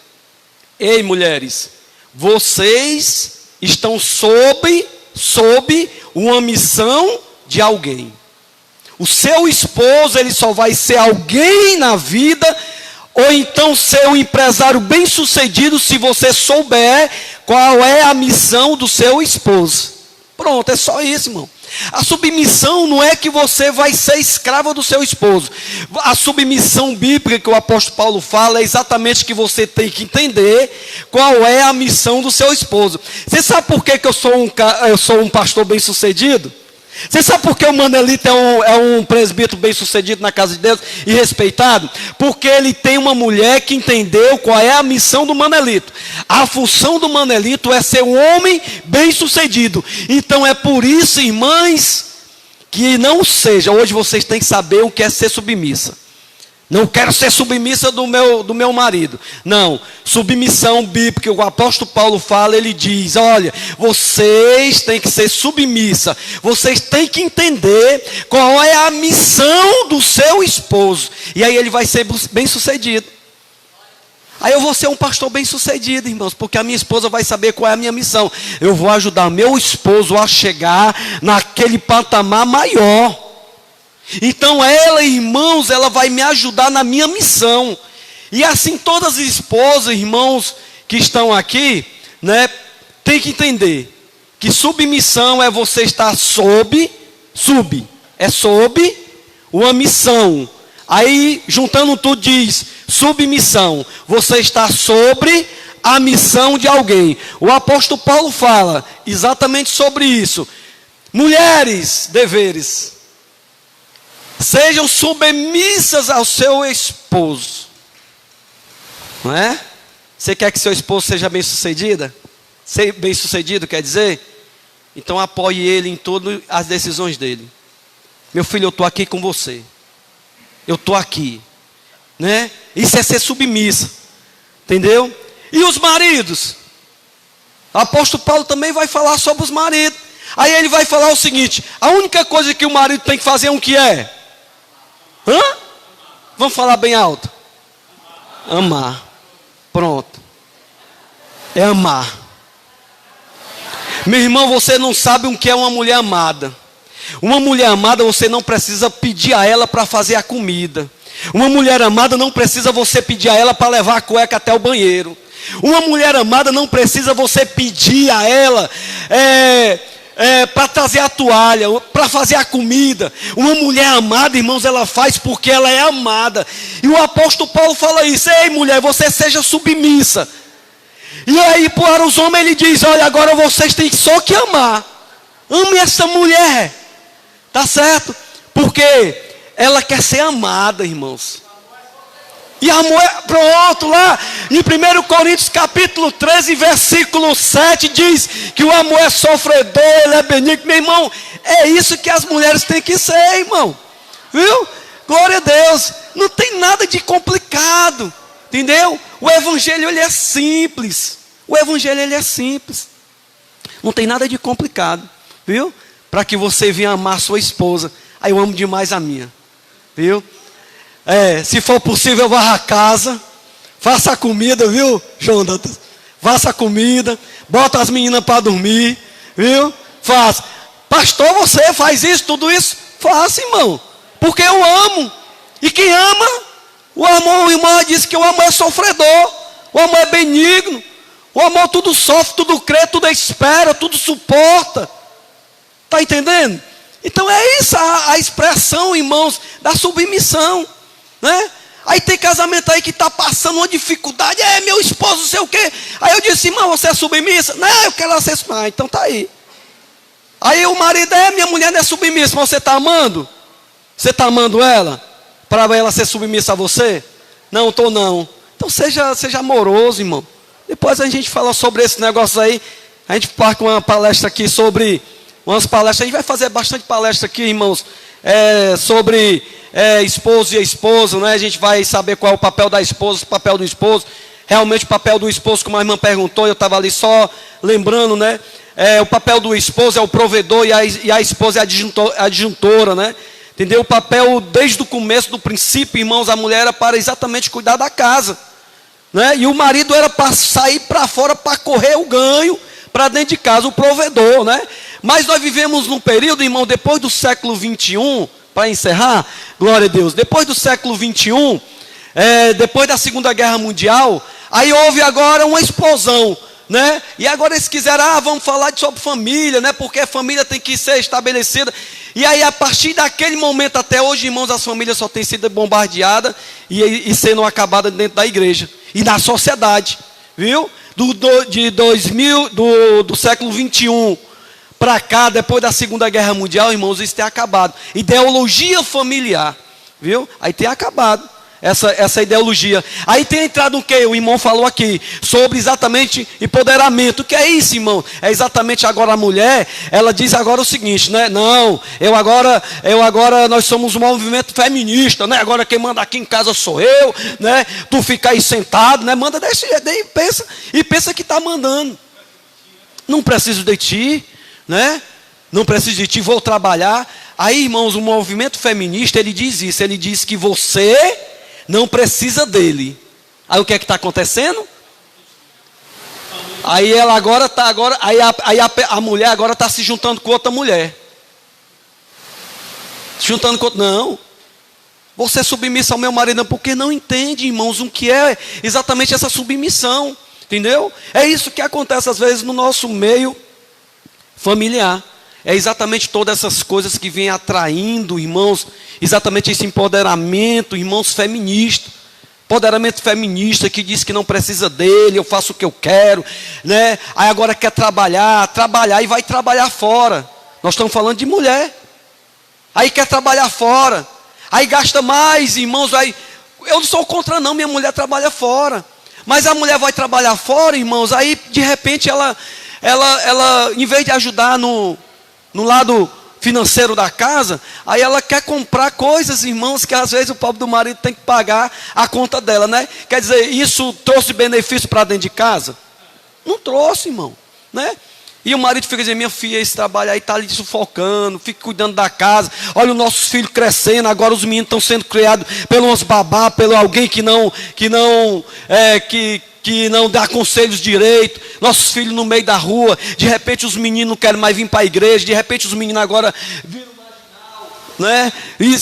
ei, mulheres, vocês estão sob uma missão de alguém. O seu esposo, ele só vai ser alguém na vida, ou então ser um empresário bem sucedido, se você souber qual é a missão do seu esposo. Pronto, é só isso, irmão. A submissão não é que você vai ser escrava do seu esposo. A submissão bíblica que o apóstolo Paulo fala é exatamente que você tem que entender qual é a missão do seu esposo. Você sabe por que eu sou um pastor bem sucedido? Você sabe por que o Manelito é um presbítero bem sucedido na casa de Deus e respeitado? Porque ele tem uma mulher que entendeu qual é a missão do Manelito. A função do Manelito é ser um homem bem sucedido. Então é por isso, irmãs, que não seja, hoje vocês têm que saber o que é ser submissa. Não quero ser submissa do meu marido. Não, submissão bíblica, o apóstolo Paulo fala, ele diz: olha, vocês têm que ser submissa. Vocês têm que entender qual é a missão do seu esposo. E aí ele vai ser bem sucedido. Aí eu vou ser um pastor bem sucedido, irmãos, porque a minha esposa vai saber qual é a minha missão. Eu vou ajudar meu esposo a chegar naquele patamar maior. Então ela, irmãos, ela vai me ajudar na minha missão. E assim todas as esposas, irmãos, que estão aqui, né, tem que entender que submissão é você estar sob uma missão. Aí, juntando tudo, diz submissão. Você está sobre a missão de alguém. O apóstolo Paulo fala exatamente sobre isso. Mulheres, deveres. Sejam submissas ao seu esposo. Não é? Você quer que seu esposo seja bem-sucedido? Ser bem-sucedido quer dizer? Então apoie ele em todas as decisões dele. Meu filho, eu estou aqui com você. Eu estou aqui. Né? Isso é ser submissa. Entendeu? E os maridos? O apóstolo Paulo também vai falar sobre os maridos. Aí ele vai falar o seguinte: a única coisa que o marido tem que fazer é o que é? Vamos falar bem alto. Amar. Pronto. É amar. Meu irmão, você não sabe o que é uma mulher amada. Uma mulher amada, você não precisa pedir a ela para fazer a comida. Uma mulher amada não precisa você pedir a ela para levar a cueca até o banheiro. Uma mulher amada não precisa você pedir a ela para trazer a toalha, para fazer a comida. Uma mulher amada, irmãos, ela faz porque ela é amada. E o apóstolo Paulo fala isso: ei, mulher, você seja submissa. E aí para os homens ele diz: olha, agora vocês têm só que amar. Ame essa mulher, tá certo? Porque ela quer ser amada, irmãos. E amor, pronto, lá em 1 Coríntios capítulo 13, versículo 7, diz que o amor é sofredor, ele é benigno. Meu irmão, é isso que as mulheres têm que ser, irmão. Viu? Glória a Deus. Não tem nada de complicado, entendeu? O evangelho, ele é simples. O evangelho, ele é simples. Não tem nada de complicado, viu? Para que você venha amar sua esposa. Aí eu amo demais a minha, viu? Se for possível, varra a casa, faça a comida, viu, Jonatas? Faça a comida, bota as meninas para dormir, viu? Faça. Pastor, você faz isso, tudo isso? Faça, irmão, porque eu amo. E quem ama, o amor, o irmão disse que o amor é sofredor, o amor é benigno, o amor tudo sofre, tudo crê, tudo espera, tudo suporta. Está entendendo? Então é isso a expressão, irmãos, da submissão. Né? Aí tem casamento aí que está passando uma dificuldade. Meu esposo, não sei o quê. Aí eu disse: irmão, você é submissa? Não, eu quero ela ser submissa. Então tá aí. Aí o marido: minha mulher não é submissa, mas você está amando? Você está amando ela? Para ela ser submissa a você? Não, estou não. Então seja amoroso, irmão. Depois a gente fala sobre esse negócio aí. A gente marca uma palestra aqui sobre umas palestras. A gente vai fazer bastante palestra aqui, irmãos, sobre esposo e esposa, né? A gente vai saber qual é o papel da esposa, o papel do esposo. Realmente o papel do esposo, como a irmã perguntou, eu estava ali só lembrando, né? O papel do esposo é o provedor e a esposa é a adjuntora, né? Entendeu? O papel desde o começo, do princípio, irmãos, a mulher era para exatamente cuidar da casa, né? E o marido era para sair para fora, para correr o ganho, para dentro de casa, o provedor, né? Mas nós vivemos num período, irmão, depois do século 21, para encerrar, glória a Deus, depois do século 21, depois da Segunda Guerra Mundial, aí houve agora uma explosão, né? E agora eles quiseram, vamos falar sobre família, né? Porque a família tem que ser estabelecida. E aí a partir daquele momento até hoje, irmãos, as famílias só têm sido bombardeadas e sendo acabadas dentro da igreja e na sociedade, viu? Do século 21 para cá, depois da Segunda Guerra Mundial, irmãos, isso tem acabado. Ideologia familiar, viu? Aí tem acabado essa ideologia. Aí tem entrado o que o irmão falou aqui, sobre exatamente empoderamento. O que é isso, irmão? É exatamente agora a mulher, ela diz agora o seguinte, né? Não, eu agora, nós somos um movimento feminista, né? Agora quem manda aqui em casa sou eu, né? Tu fica aí sentado, né? Manda desse jeito, pensa que está mandando. Não preciso de ti, né? Não preciso de ti, vou trabalhar. Aí, irmãos, o movimento feminista, ele diz isso, ele diz que você não precisa dele. Aí o que é que está acontecendo? Aí ela agora está, a mulher agora está se juntando com outra mulher. Não, você é submissa ao meu marido, porque não entende, irmãos, o que é exatamente essa submissão, entendeu? É isso que acontece às vezes no nosso meio familiar. É exatamente todas essas coisas que vêm atraindo, irmãos, exatamente esse empoderamento, irmãos, feminista. Empoderamento feminista que diz que não precisa dele, eu faço o que eu quero, né? Aí agora quer trabalhar e vai trabalhar fora. Nós estamos falando de mulher. Aí quer trabalhar fora. Aí gasta mais, irmãos, aí eu não sou contra não, minha mulher trabalha fora. Mas a mulher vai trabalhar fora, irmãos, aí de repente ela em vez de ajudar no lado financeiro da casa, aí ela quer comprar coisas, irmãos, que às vezes o pobre do marido tem que pagar a conta dela, né? Quer dizer, isso trouxe benefício para dentro de casa? Não trouxe, irmão, né? E o marido fica dizendo, minha filha, esse trabalho aí está ali sufocando, fica cuidando da casa, olha os nossos filhos crescendo, agora os meninos estão sendo criados pelos babá, pelo alguém que não dá conselhos direito, nossos filhos no meio da rua, de repente os meninos não querem mais vir para a igreja, de repente os meninos agora viram marginal, né? E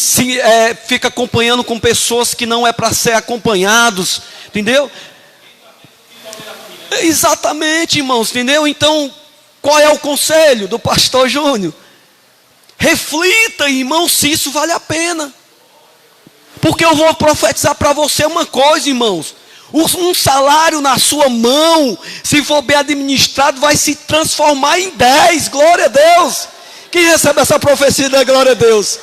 fica acompanhando com pessoas que não é para ser acompanhados, entendeu? Exatamente, irmãos, entendeu? Então, qual é o conselho do pastor Júnior? Reflita, irmão, se isso vale a pena. Porque eu vou profetizar para você uma coisa, irmãos. Um salário na sua mão, se for bem administrado, vai se transformar em 10. Glória a Deus. Quem recebe essa profecia, da glória a Deus?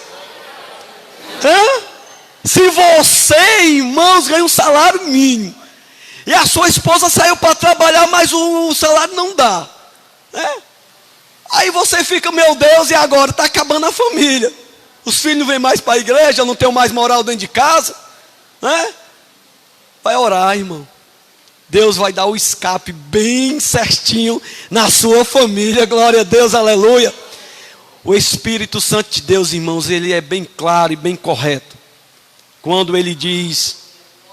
Se você, irmãos, ganha um salário mínimo, e a sua esposa saiu para trabalhar, mas o salário não dá, aí você fica, meu Deus, e agora? Está acabando a família. Os filhos não vêm mais para a igreja, não tem mais moral dentro de casa, Vai orar, irmão. Deus vai dar o escape bem certinho na sua família. Glória a Deus, aleluia. O Espírito Santo de Deus, irmãos, ele é bem claro e bem correto. Quando ele diz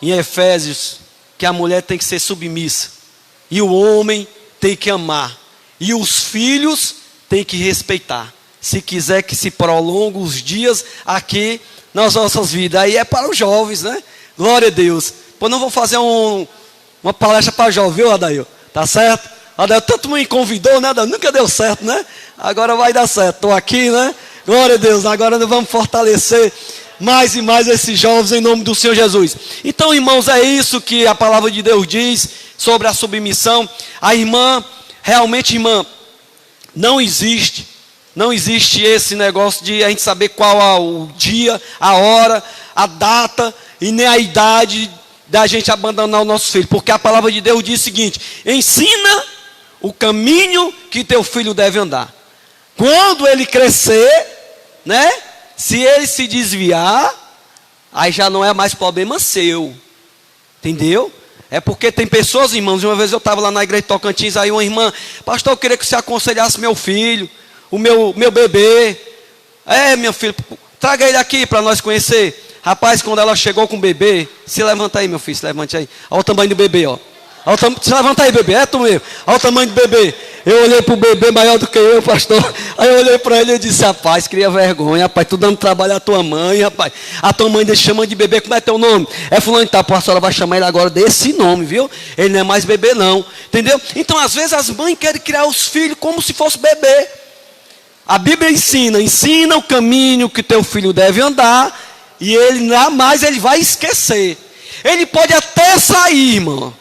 em Efésios que a mulher tem que ser submissa, e o homem tem que amar, e os filhos tem que respeitar, se quiser que se prolongue os dias aqui nas nossas vidas. Aí é para os jovens, né? Glória a Deus. Pois não vou fazer uma palestra para jovem, viu, Adail? Tá certo? Adail tanto me convidou, né, Adail? Nunca deu certo, né? Agora vai dar certo. Estou aqui, né? Glória a Deus. Agora nós vamos fortalecer mais e mais esses jovens em nome do Senhor Jesus. Então, irmãos, é isso que a palavra de Deus diz sobre a submissão. A irmã, realmente, irmã, não existe esse negócio de a gente saber qual é o dia, a hora, a data e nem a idade da gente abandonar o nosso filho. Porque a palavra de Deus diz o seguinte: ensina o caminho que teu filho deve andar. Quando ele crescer, né? Se ele se desviar, aí já não é mais problema seu. Entendeu? É porque tem pessoas, irmãos, uma vez eu estava lá na igreja de Tocantins, aí uma irmã: pastor, eu queria que você aconselhasse meu filho, o meu bebê. Meu filho, traga ele aqui para nós conhecer. Rapaz, quando ela chegou com o bebê, se levanta aí, meu filho, se levante aí. Olha o tamanho do bebê, ó. Se levanta aí, bebê, é tu mesmo. Olha o tamanho do bebê. Eu olhei para o bebê maior do que eu, pastor. Aí eu olhei para ele e disse: rapaz, cria vergonha, rapaz, tu dando trabalho à tua mãe, rapaz. A tua mãe deixa chamando de bebê, como é teu nome? É fulano, tá, a senhora vai chamar ele agora desse nome, viu? Ele não é mais bebê não, entendeu? Então às vezes as mães querem criar os filhos como se fosse bebê. A Bíblia ensina o caminho que teu filho deve andar, e ele jamais ele vai esquecer. Ele pode até sair, irmão.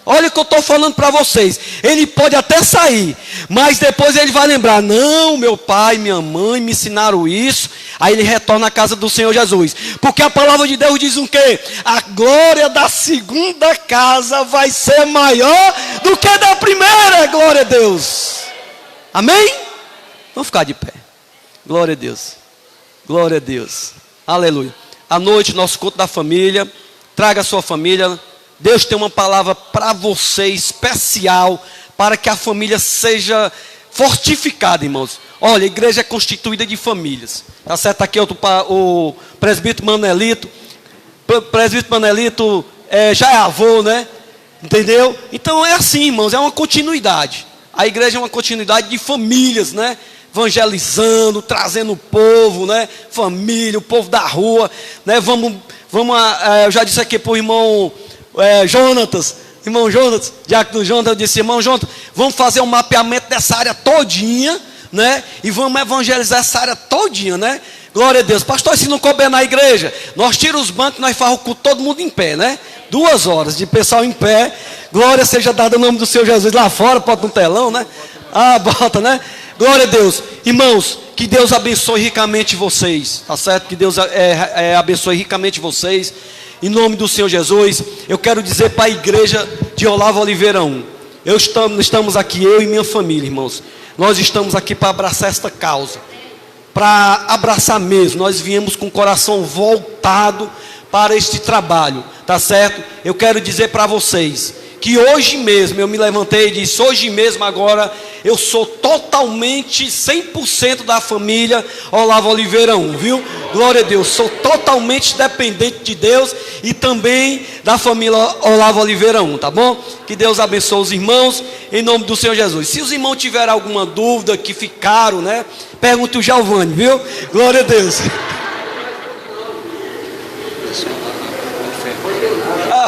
Olha o que eu estou falando para vocês. Ele pode até sair, mas depois ele vai lembrar: não, meu pai, minha mãe me ensinaram isso. Aí ele retorna à casa do Senhor Jesus. Porque a palavra de Deus diz o quê? A glória da segunda casa vai ser maior do que da primeira. Glória a Deus. Amém? Vamos ficar de pé. Glória a Deus. Glória a Deus. Aleluia. À noite, nosso culto da família. Traga a sua família. Deus tem uma palavra para você especial, para que a família seja fortificada, irmãos. Olha, a igreja é constituída de famílias. Tá certo? Aqui o presbítero Manelito. O presbítero Manelito já é avô, né? Entendeu? Então é assim, irmãos, é uma continuidade. A igreja é uma continuidade de famílias, né? Evangelizando, trazendo o povo, né? Família, o povo da rua, né? Eu já disse aqui para o irmão Jonatas, diácono Jonatas, eu disse: irmão Jonatas, vamos fazer um mapeamento dessa área todinha, né? E vamos evangelizar essa área todinha, né? Glória a Deus. Pastor, se não couber na igreja, nós tiramos os bancos, nós fazemos o culto todo mundo em pé, né? 2 horas de pessoal em pé. Glória seja dada no nome do Senhor Jesus. Lá fora, bota um telão, né? Bota, né? Glória a Deus. Irmãos, que Deus abençoe ricamente vocês, tá certo? Que Deus abençoe ricamente vocês. Em nome do Senhor Jesus, eu quero dizer para a igreja de Olavo Oliveira 1, estamos aqui, eu e minha família, irmãos. Nós estamos aqui para abraçar esta causa, para abraçar mesmo. Nós viemos com o coração voltado para este trabalho, tá certo? Eu quero dizer para vocês que hoje mesmo eu me levantei e disse: hoje mesmo agora eu sou totalmente 100% da família Olavo Oliveira 1, viu? Glória a Deus, sou totalmente dependente de Deus e também da família Olavo Oliveira 1, tá bom? Que Deus abençoe os irmãos em nome do Senhor Jesus. Se os irmãos tiverem alguma dúvida que ficaram, né? Pergunte o Giovanni, viu? Glória a Deus.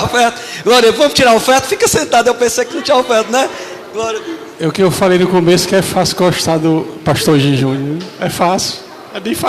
Oferta. Glória a Deus, vamos tirar a oferta? Fica sentado, eu pensei que não tinha oferta, né? Glória a Deus. É o que eu falei no começo, que é fácil gostar do pastor G. Júnior. É fácil, é bem fácil.